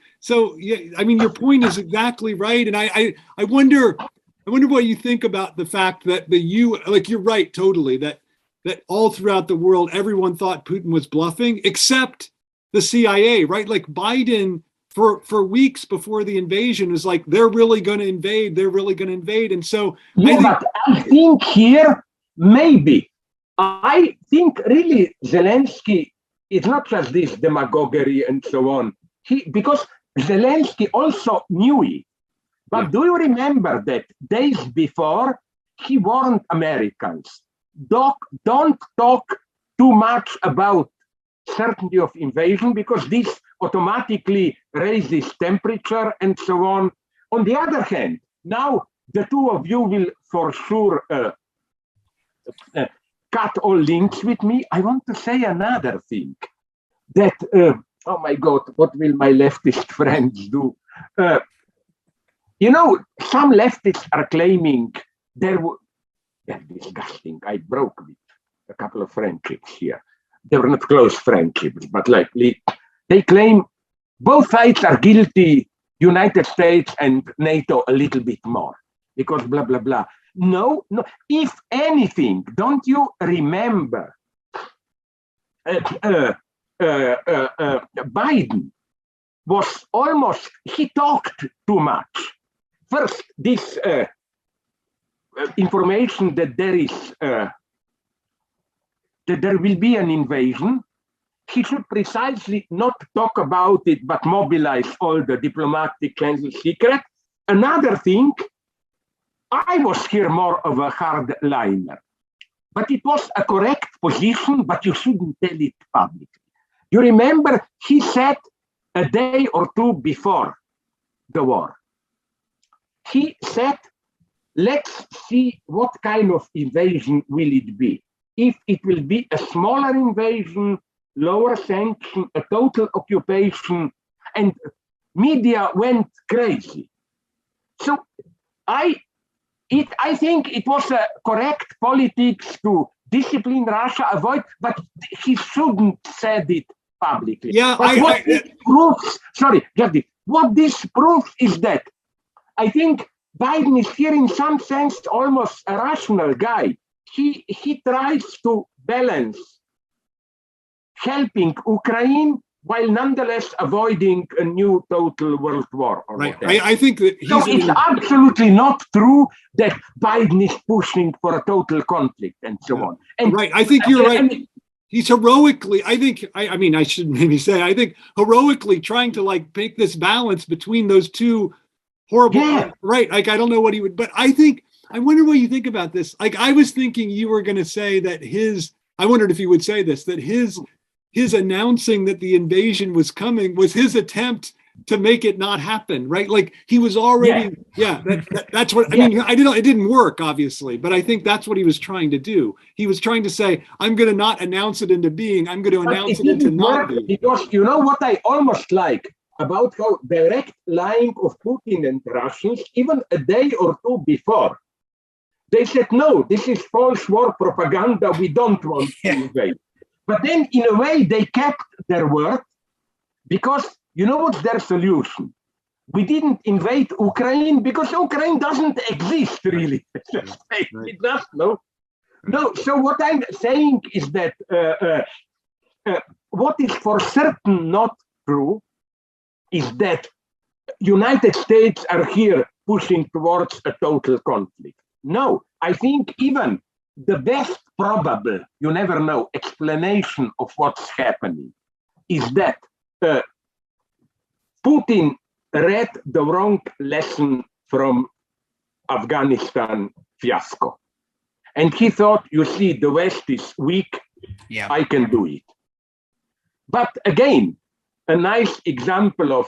yeah, I mean, your point is exactly right. And I wonder what you think about the fact that like, you're right, totally, that all throughout the world, everyone thought Putin was bluffing, except the CIA, right? Like Biden, for weeks before the invasion, was like, they're really going to invade. And so I think here, maybe, I think really Zelensky is not just this demagoguery and so on. Because Zelensky also knew it. But do you remember that days before, he warned Americans, don't talk too much about certainty of invasion, because this automatically raises temperature and so on. On the other hand, now the two of you will for sure cut all links with me. I want to say another thing, that, oh my God, what will my leftist friends do? You know, some leftists are claiming they're disgusting. I broke with a couple of friendships here. They were not close friendships, but like they claim both sides are guilty, United States and NATO a little bit more, because blah, blah, blah. No. If anything, don't you remember Biden was almost, he talked too much. First, this information that there is that there will be an invasion, he should precisely not talk about it, but mobilize all the diplomatic channels secret. Another thing, I was here more of a hardliner, but it was a correct position, but you shouldn't tell it publicly. You remember he said a day or two before the war, he said, let's see what kind of invasion will it be. If it will be a smaller invasion, lower sanction, a total occupation, and media went crazy. So I think it was a correct politics to discipline Russia, avoid, but he shouldn't said it publicly. Yeah, what this proves is that I think Biden is here in some sense almost a rational guy. He tries to balance helping Ukraine while nonetheless avoiding a new total world war. Or right. whatever. I think that it's absolutely not true that Biden is pushing for a total conflict and so on. And right. I think you're right. He's heroically, I think I should maybe say, I think heroically trying to like make this balance between those two horrible. Yeah. Right. Like, I don't know what he would, but I wonder what you think about this. Like, I was thinking you were going to say that I wondered if you would say this, that his announcing that the invasion was coming was his attempt to make it not happen, right? Like, he was already, that's what, I mean, it didn't work, obviously, but I think that's what he was trying to do. He was trying to say, I'm going to not announce it into being, I'm going to announce it into not being. Because you know what I almost like about how direct lying of Putin and Russians, even a day or two before, they said, no, this is false war propaganda, we don't want to invade. But then, in a way, they kept their word, because you know what's their solution? We didn't invade Ukraine because Ukraine doesn't exist, really. It does, no? No, so what I'm saying is that what is for certain not true is that United States are here pushing towards a total conflict. No, I think even the best probable, you never know, explanation of what's happening is that Putin read the wrong lesson from Afghanistan fiasco. And he thought, you see, the West is weak, I can do it. But again, a nice example of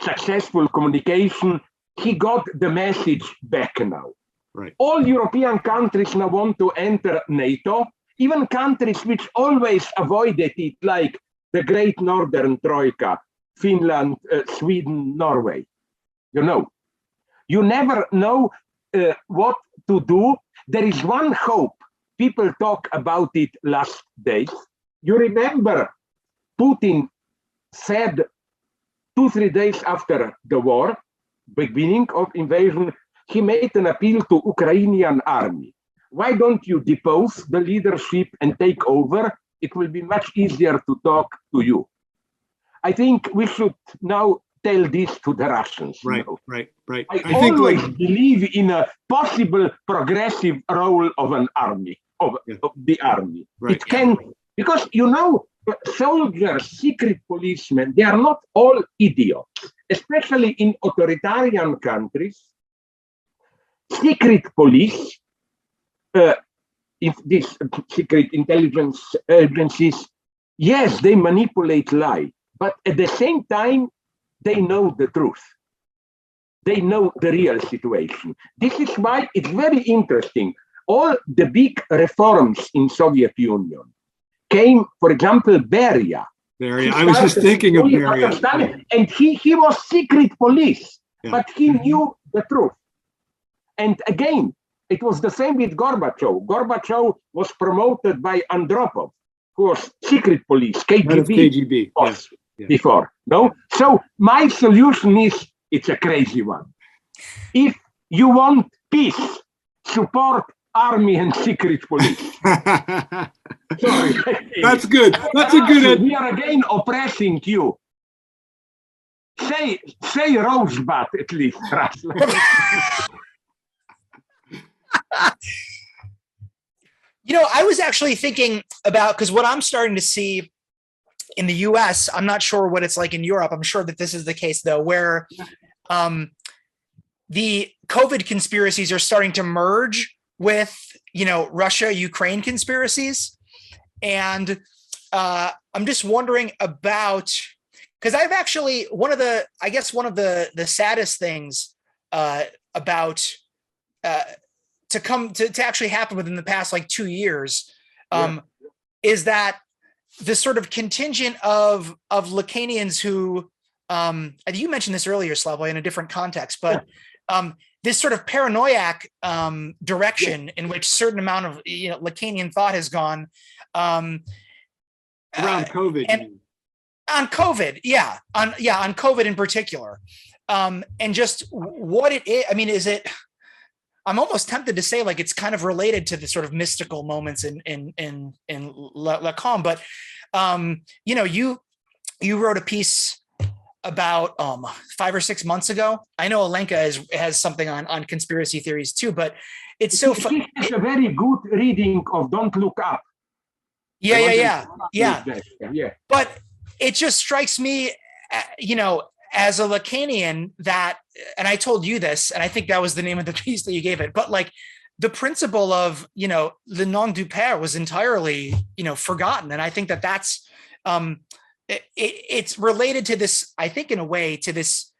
successful communication, he got the message back now. Right. All European countries now want to enter NATO, even countries which always avoided it, like the Great Northern Troika, Finland, Sweden, Norway. You never know what to do. There is one hope. People talk about it last days. You remember Putin said 2-3 days after the war, beginning of invasion, he made an appeal to Ukrainian army. Why don't you depose the leadership and take over? It will be much easier to talk to you. I think we should now tell this to the Russians. Right. I always believe in a possible progressive role of an army, of the army. Right. It can, because soldiers, secret policemen, they are not all idiots, especially in authoritarian countries. Secret police, if these secret intelligence agencies, yes, they manipulate lie, but at the same time, they know the truth. They know the real situation. This is why it's very interesting. All the big reforms in Soviet Union came, for example, Beria. I was just thinking of Beria. And he was secret police, but he knew the truth. And again, it was the same with Gorbachev. Gorbachev was promoted by Andropov, who was secret police, KGB, before. No? So my solution is, it's a crazy one. If you want peace, support army and secret police. Sorry. That's good. That's a good. We are again oppressing you. Say Rosebud at least. I was actually thinking about, because what I'm starting to see in the US, I'm not sure what it's like in Europe. I'm sure that this is the case, though, where the COVID conspiracies are starting to merge with, Russia-Ukraine conspiracies. And I'm just wondering about, because I've actually, one of the saddest things about to actually happen within the past 2 years is that this sort of contingent of Lacanians who, you mentioned this earlier, Slavoj, in a different context, but this sort of paranoiac direction in which certain amount of Lacanian thought has gone around COVID. And on COVID, on COVID in particular, and just what it is. I mean, is it? I'm almost tempted to say it's kind of related to the sort of mystical moments in Lacan, but you wrote a piece about 5 or 6 months ago. I know Alenka has something on conspiracy theories too, but it's so fun. It's a very good reading of Don't Look Up. Yeah. But it just strikes me, as a Lacanian, that, and I told you this, and I think that was the name of the piece that you gave it, but like the principle of, le nom du père was entirely, forgotten. And I think that that's, it's related to this, I think in a way, to this,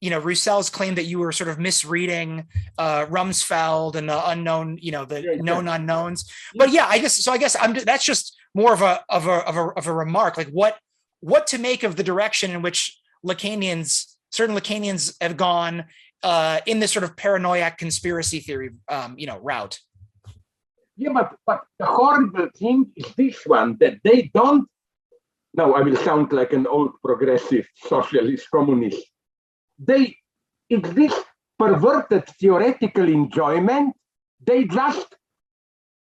Roussel's claim that you were sort of misreading Rumsfeld and the unknown, known unknowns. But yeah, I guess that's just more of a remark, like what to make of the direction in which certain Lacanians have gone in this sort of paranoiac conspiracy theory, route. Yeah, but the horrible thing is this one, that they don't. Now I will sound like an old progressive socialist communist. It's this perverted theoretical enjoyment. They just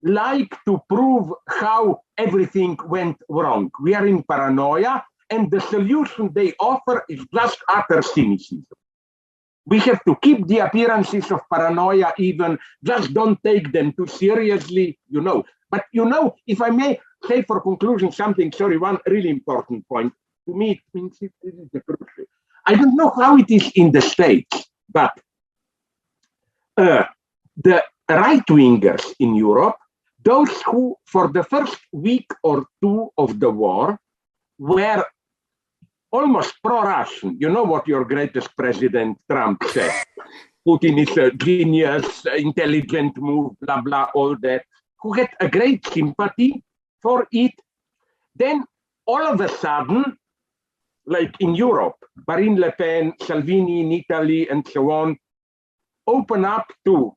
like to prove how everything went wrong. We are in paranoia, and the solution they offer is just utter cynicism. We have to keep the appearances of paranoia even, just don't take them too seriously, But if I may say for conclusion something, one really important point. To me, it means it is the crucial. I don't know how it is in the States, but the right-wingers in Europe, those who for the first week or two of the war were almost pro-Russian. You know what your greatest president, Trump, said. Putin is a genius, intelligent move, blah, blah, all that. Who had a great sympathy for it. Then all of a sudden, like in Europe, Marine Le Pen, Salvini in Italy, and so on, open up to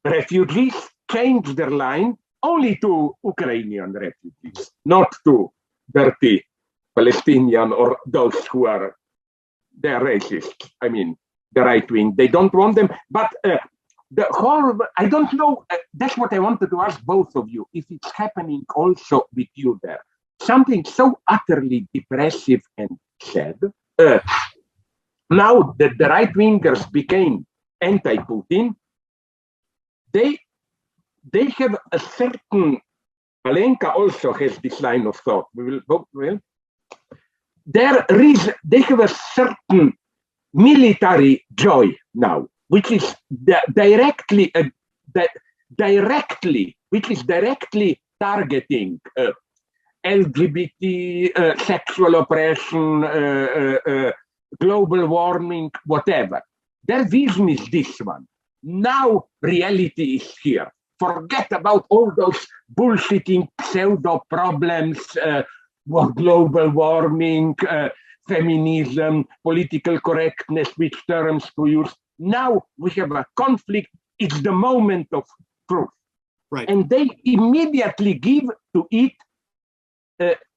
refugees, change their line only to Ukrainian refugees, not to dirty Palestinian or those who they're racist. I mean, the right wing, they don't want them. But the whole, I don't know, that's what I wanted to ask both of you, if it's happening also with you there. Something so utterly depressive and sad. Now that the right wingers became anti-Putin, they have a certain, Alenka also has this line of thought. We will go well. They have a certain military joy now, which is directly targeting LGBT, sexual oppression, global warming, whatever. Their vision is this one. Now reality is here. Forget about all those bullshitting pseudo problems, global warming, feminism, political correctness, which terms to use. Now we have a conflict. It's the moment of truth. Right. And they immediately give to it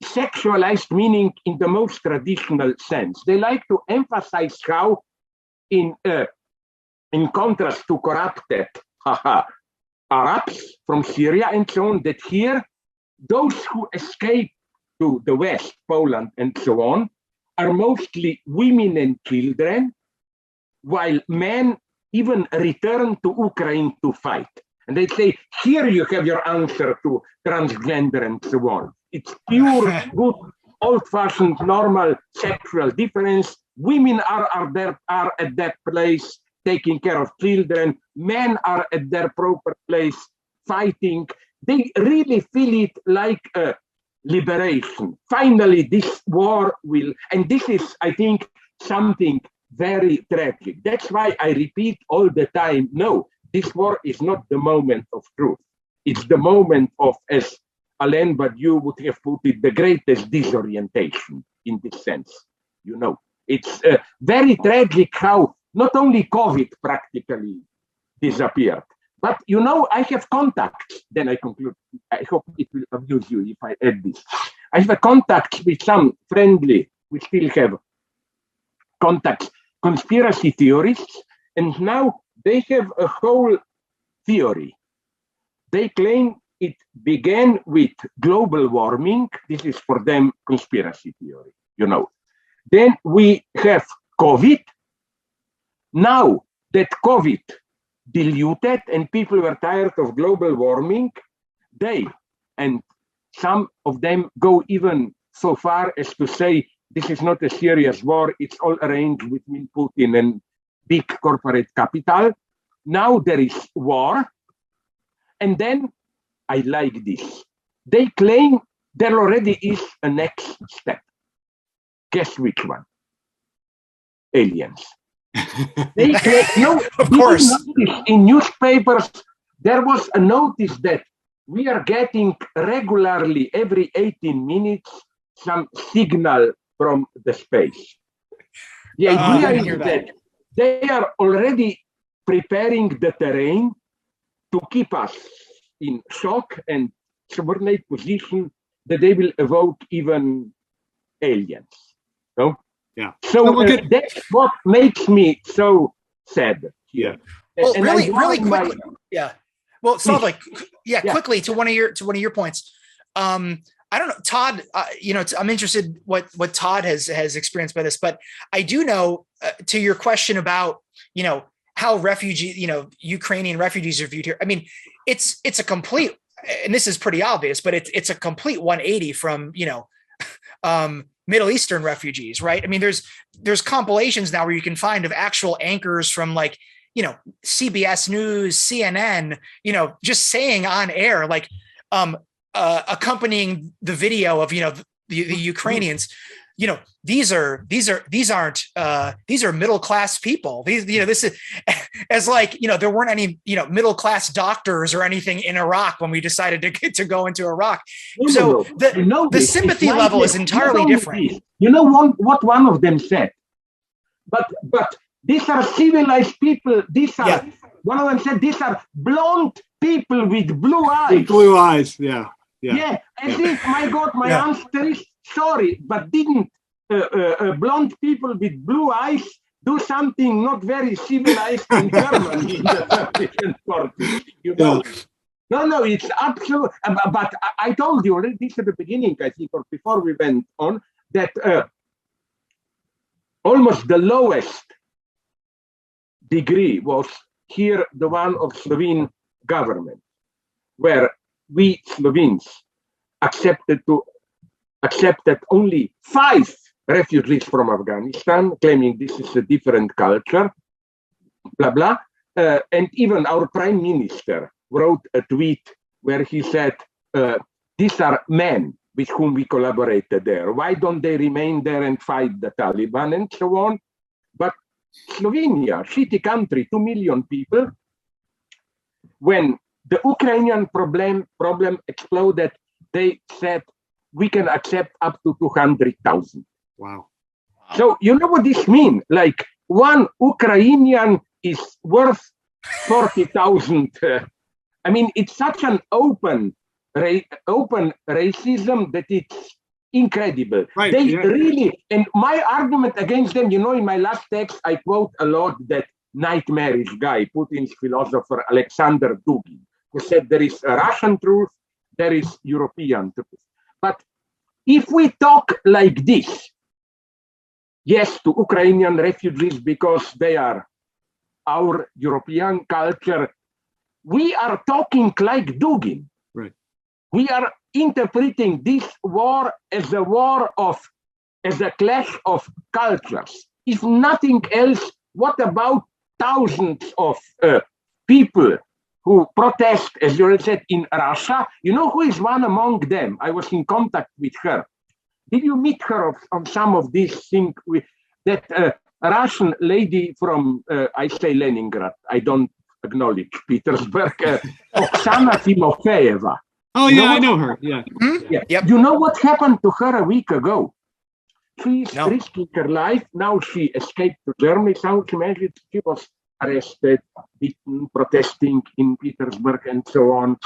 sexualized meaning in the most traditional sense. They like to emphasize how, in contrast to corrupted Arabs from Syria and so on, that here, those who escape to the West, Poland and so on, are mostly women and children, while men even return to Ukraine to fight. And they say, here you have your answer to transgender and so on. It's pure, good, old-fashioned, normal sexual difference. Women are at that place taking care of children. Men are at their proper place fighting. They really feel it like a liberation. Finally, this war will, and this is, I think, something very tragic. That's why I repeat all the time, no, this war is not the moment of truth. It's the moment of, as Alain Badiou would have put it, the greatest disorientation in this sense. It's very tragic how not only COVID practically disappeared, but I have contacts. Then I conclude. I hope it will amuse you if I add this. I have a contact with some friendly, we still have contacts, conspiracy theorists, and now they have a whole theory. They claim it began with global warming. This is for them conspiracy theory, Then we have COVID. Now that COVID diluted and people were tired of global warming, they, and some of them go even so far as to say this is not a serious war. It's all arranged between Putin and big corporate capital. Now there is war. And then I like this. They claim there already is a next step. Guess which one? Aliens. They claim, no, of course. In newspapers, there was a notice that we are getting regularly every 18 minutes some signal from the space. The idea is that they are already preparing the terrain to keep us in shock and subordinate position, that they will evoke even aliens. No? Yeah. So that's what makes me so sad here. Well, And really my- quickly. Yeah. Well, Slavoj, quickly to one of your points. I don't know, Todd. I'm interested what Todd has experienced by this, but I do know to your question about how Ukrainian refugees are viewed here. I mean, it's a complete, and this is pretty obvious, but it's a complete 180 from Middle Eastern refugees, right? I mean, there's compilations now where you can find of actual anchors from CBS News, CNN, just saying on air, accompanying the video of, the Ukrainians, these are middle class people. This is as there weren't any, middle class doctors or anything in Iraq when we decided to go into Iraq. So the sympathy level is entirely different. You know what one of them said? But these are civilized people. One of them said, these are blonde people with blue eyes. With blue eyes, yeah. I think, my God, my answer is sorry, but didn't blonde people with blue eyes do something not very civilized in Germany in the 30s and 40s? No, it's absolute. But I told you already this at the beginning, I think, or before we went on, that almost the lowest degree was here the one of Slovene government, where we Slovenes accepted only 5 refugees from Afghanistan, claiming this is a different culture, blah, blah. And even our prime minister wrote a tweet where he said, these are men with whom we collaborated there. Why don't they remain there and fight the Taliban and so on? But Slovenia, shitty country, 2 million people, when the Ukrainian problem exploded, they said, we can accept up to 200,000. Wow. So you know what this means? Like one Ukrainian is worth 40,000. I mean, it's such an open racism that it's incredible. Right, They really, and my argument against them, in my last text, I quote a lot that nightmarish guy, Putin's philosopher Alexander Dugin, who said there is a Russian truth, there is European truth. But if we talk like this, yes, to Ukrainian refugees because they are our European culture, we are talking like Dugin. Right. We are interpreting this war as a clash of cultures. If nothing else, what about thousands of people who protest, as you already said, in Russia? You know who is one among them? I was in contact with her. Did you meet her on some of these things? That Russian lady from, I say Leningrad, I don't acknowledge Petersburg, Oksana Timofeyeva. Oh, yeah, I know her. Yeah. Yeah. Yep. You know what happened to her a week ago? She's risking her life. Now she escaped to Germany. Some imagine she was arrested, beaten, protesting in Petersburg, and so on.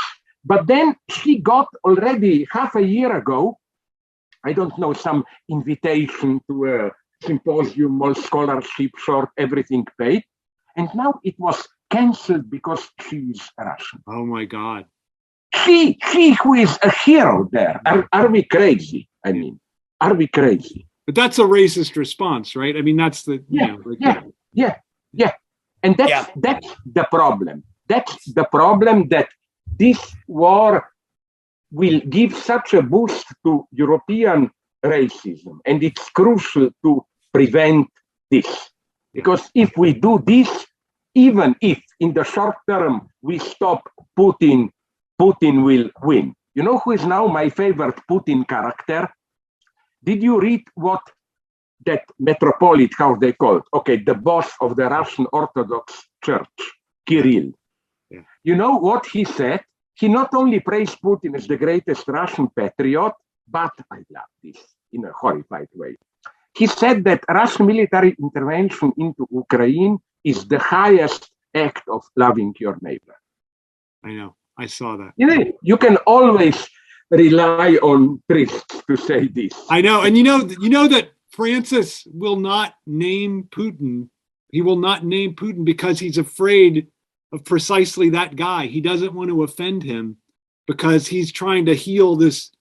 But then she got already half a year ago, I don't know, some invitation to a symposium, all scholarship, short, everything paid. And now it was cancelled because she is Russian. Oh my God. She who is a hero there. Are we crazy? I mean, are we crazy? But that's a racist response, right? I mean, that's the Yeah. And that's the problem. That's the problem, that this war will give such a boost to European racism. And it's crucial to prevent this. Because if we do this, even if in the short term we stop Putin, Putin will win. You know who is now my favorite Putin character? Did you read what that metropolitan, how they call it? Okay, the boss of the Russian Orthodox Church, Kirill. Yeah. You know what he said? He not only praised Putin as the greatest Russian patriot, but I love this in a horrified way. He said that Russian military intervention into Ukraine is the highest act of loving your neighbor. I know. I saw that. You know, you can always rely on priests to say this. I know. And you know that Francis will not name Putin. He will not name Putin because he's afraid of precisely that guy. He doesn't want to offend him because he's trying to heal this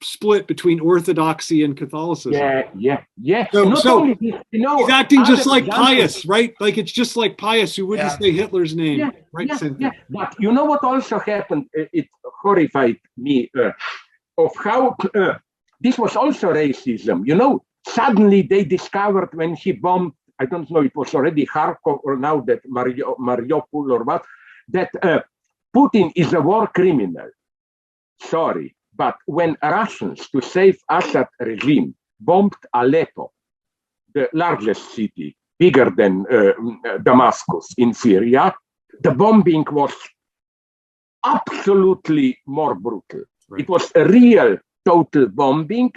split between orthodoxy and Catholicism. Yeah. So this, he's acting just like Pius, right? Like it's just like Pius who wouldn't say Hitler's name, right? Yeah. But you know what also happened? It horrified me of how this was also racism. You know, suddenly they discovered when he bombed, I don't know, it was already Kharkov or now that Mariupol or what, that Putin is a war criminal. Sorry. But when Russians, to save Assad regime, bombed Aleppo, the largest city, bigger than Damascus in Syria, the bombing was absolutely more brutal. Right. It was a real total bombing.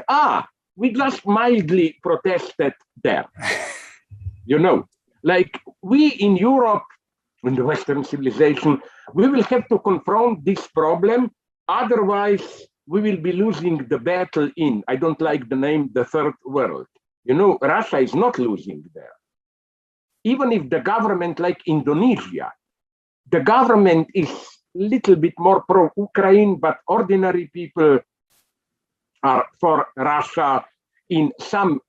We just mildly protested there. You know, like we in Europe, in the Western civilization, we will have to confront this problem. Otherwise, we will be losing the battle in, I don't like the name, the third world. You know, Russia is not losing there. Even if the government, like Indonesia, the government is a little bit more pro-Ukraine, but ordinary people are for Russia. In some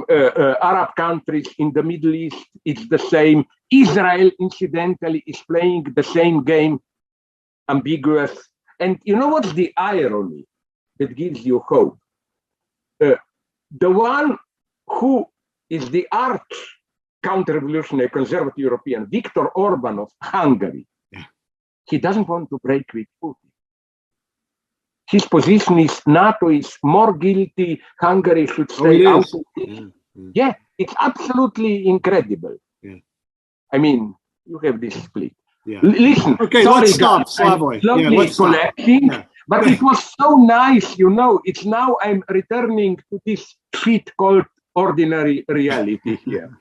Arab countries in the Middle East, it's the same. Israel, incidentally, is playing the same game, ambiguous. And you know what's the irony that gives you hope? The one who is the arch counter-revolutionary conservative European, Viktor Orban of Hungary, he doesn't want to break with Putin. His position is NATO is more guilty, Hungary should stay out. Yeah, it's absolutely incredible. Yeah. I mean, you have this split. Yeah. Listen, okay, sorry, let's stop, Slavoj. Let's collecting, but it was so nice, you know. It's now I'm returning to this shit called ordinary reality here.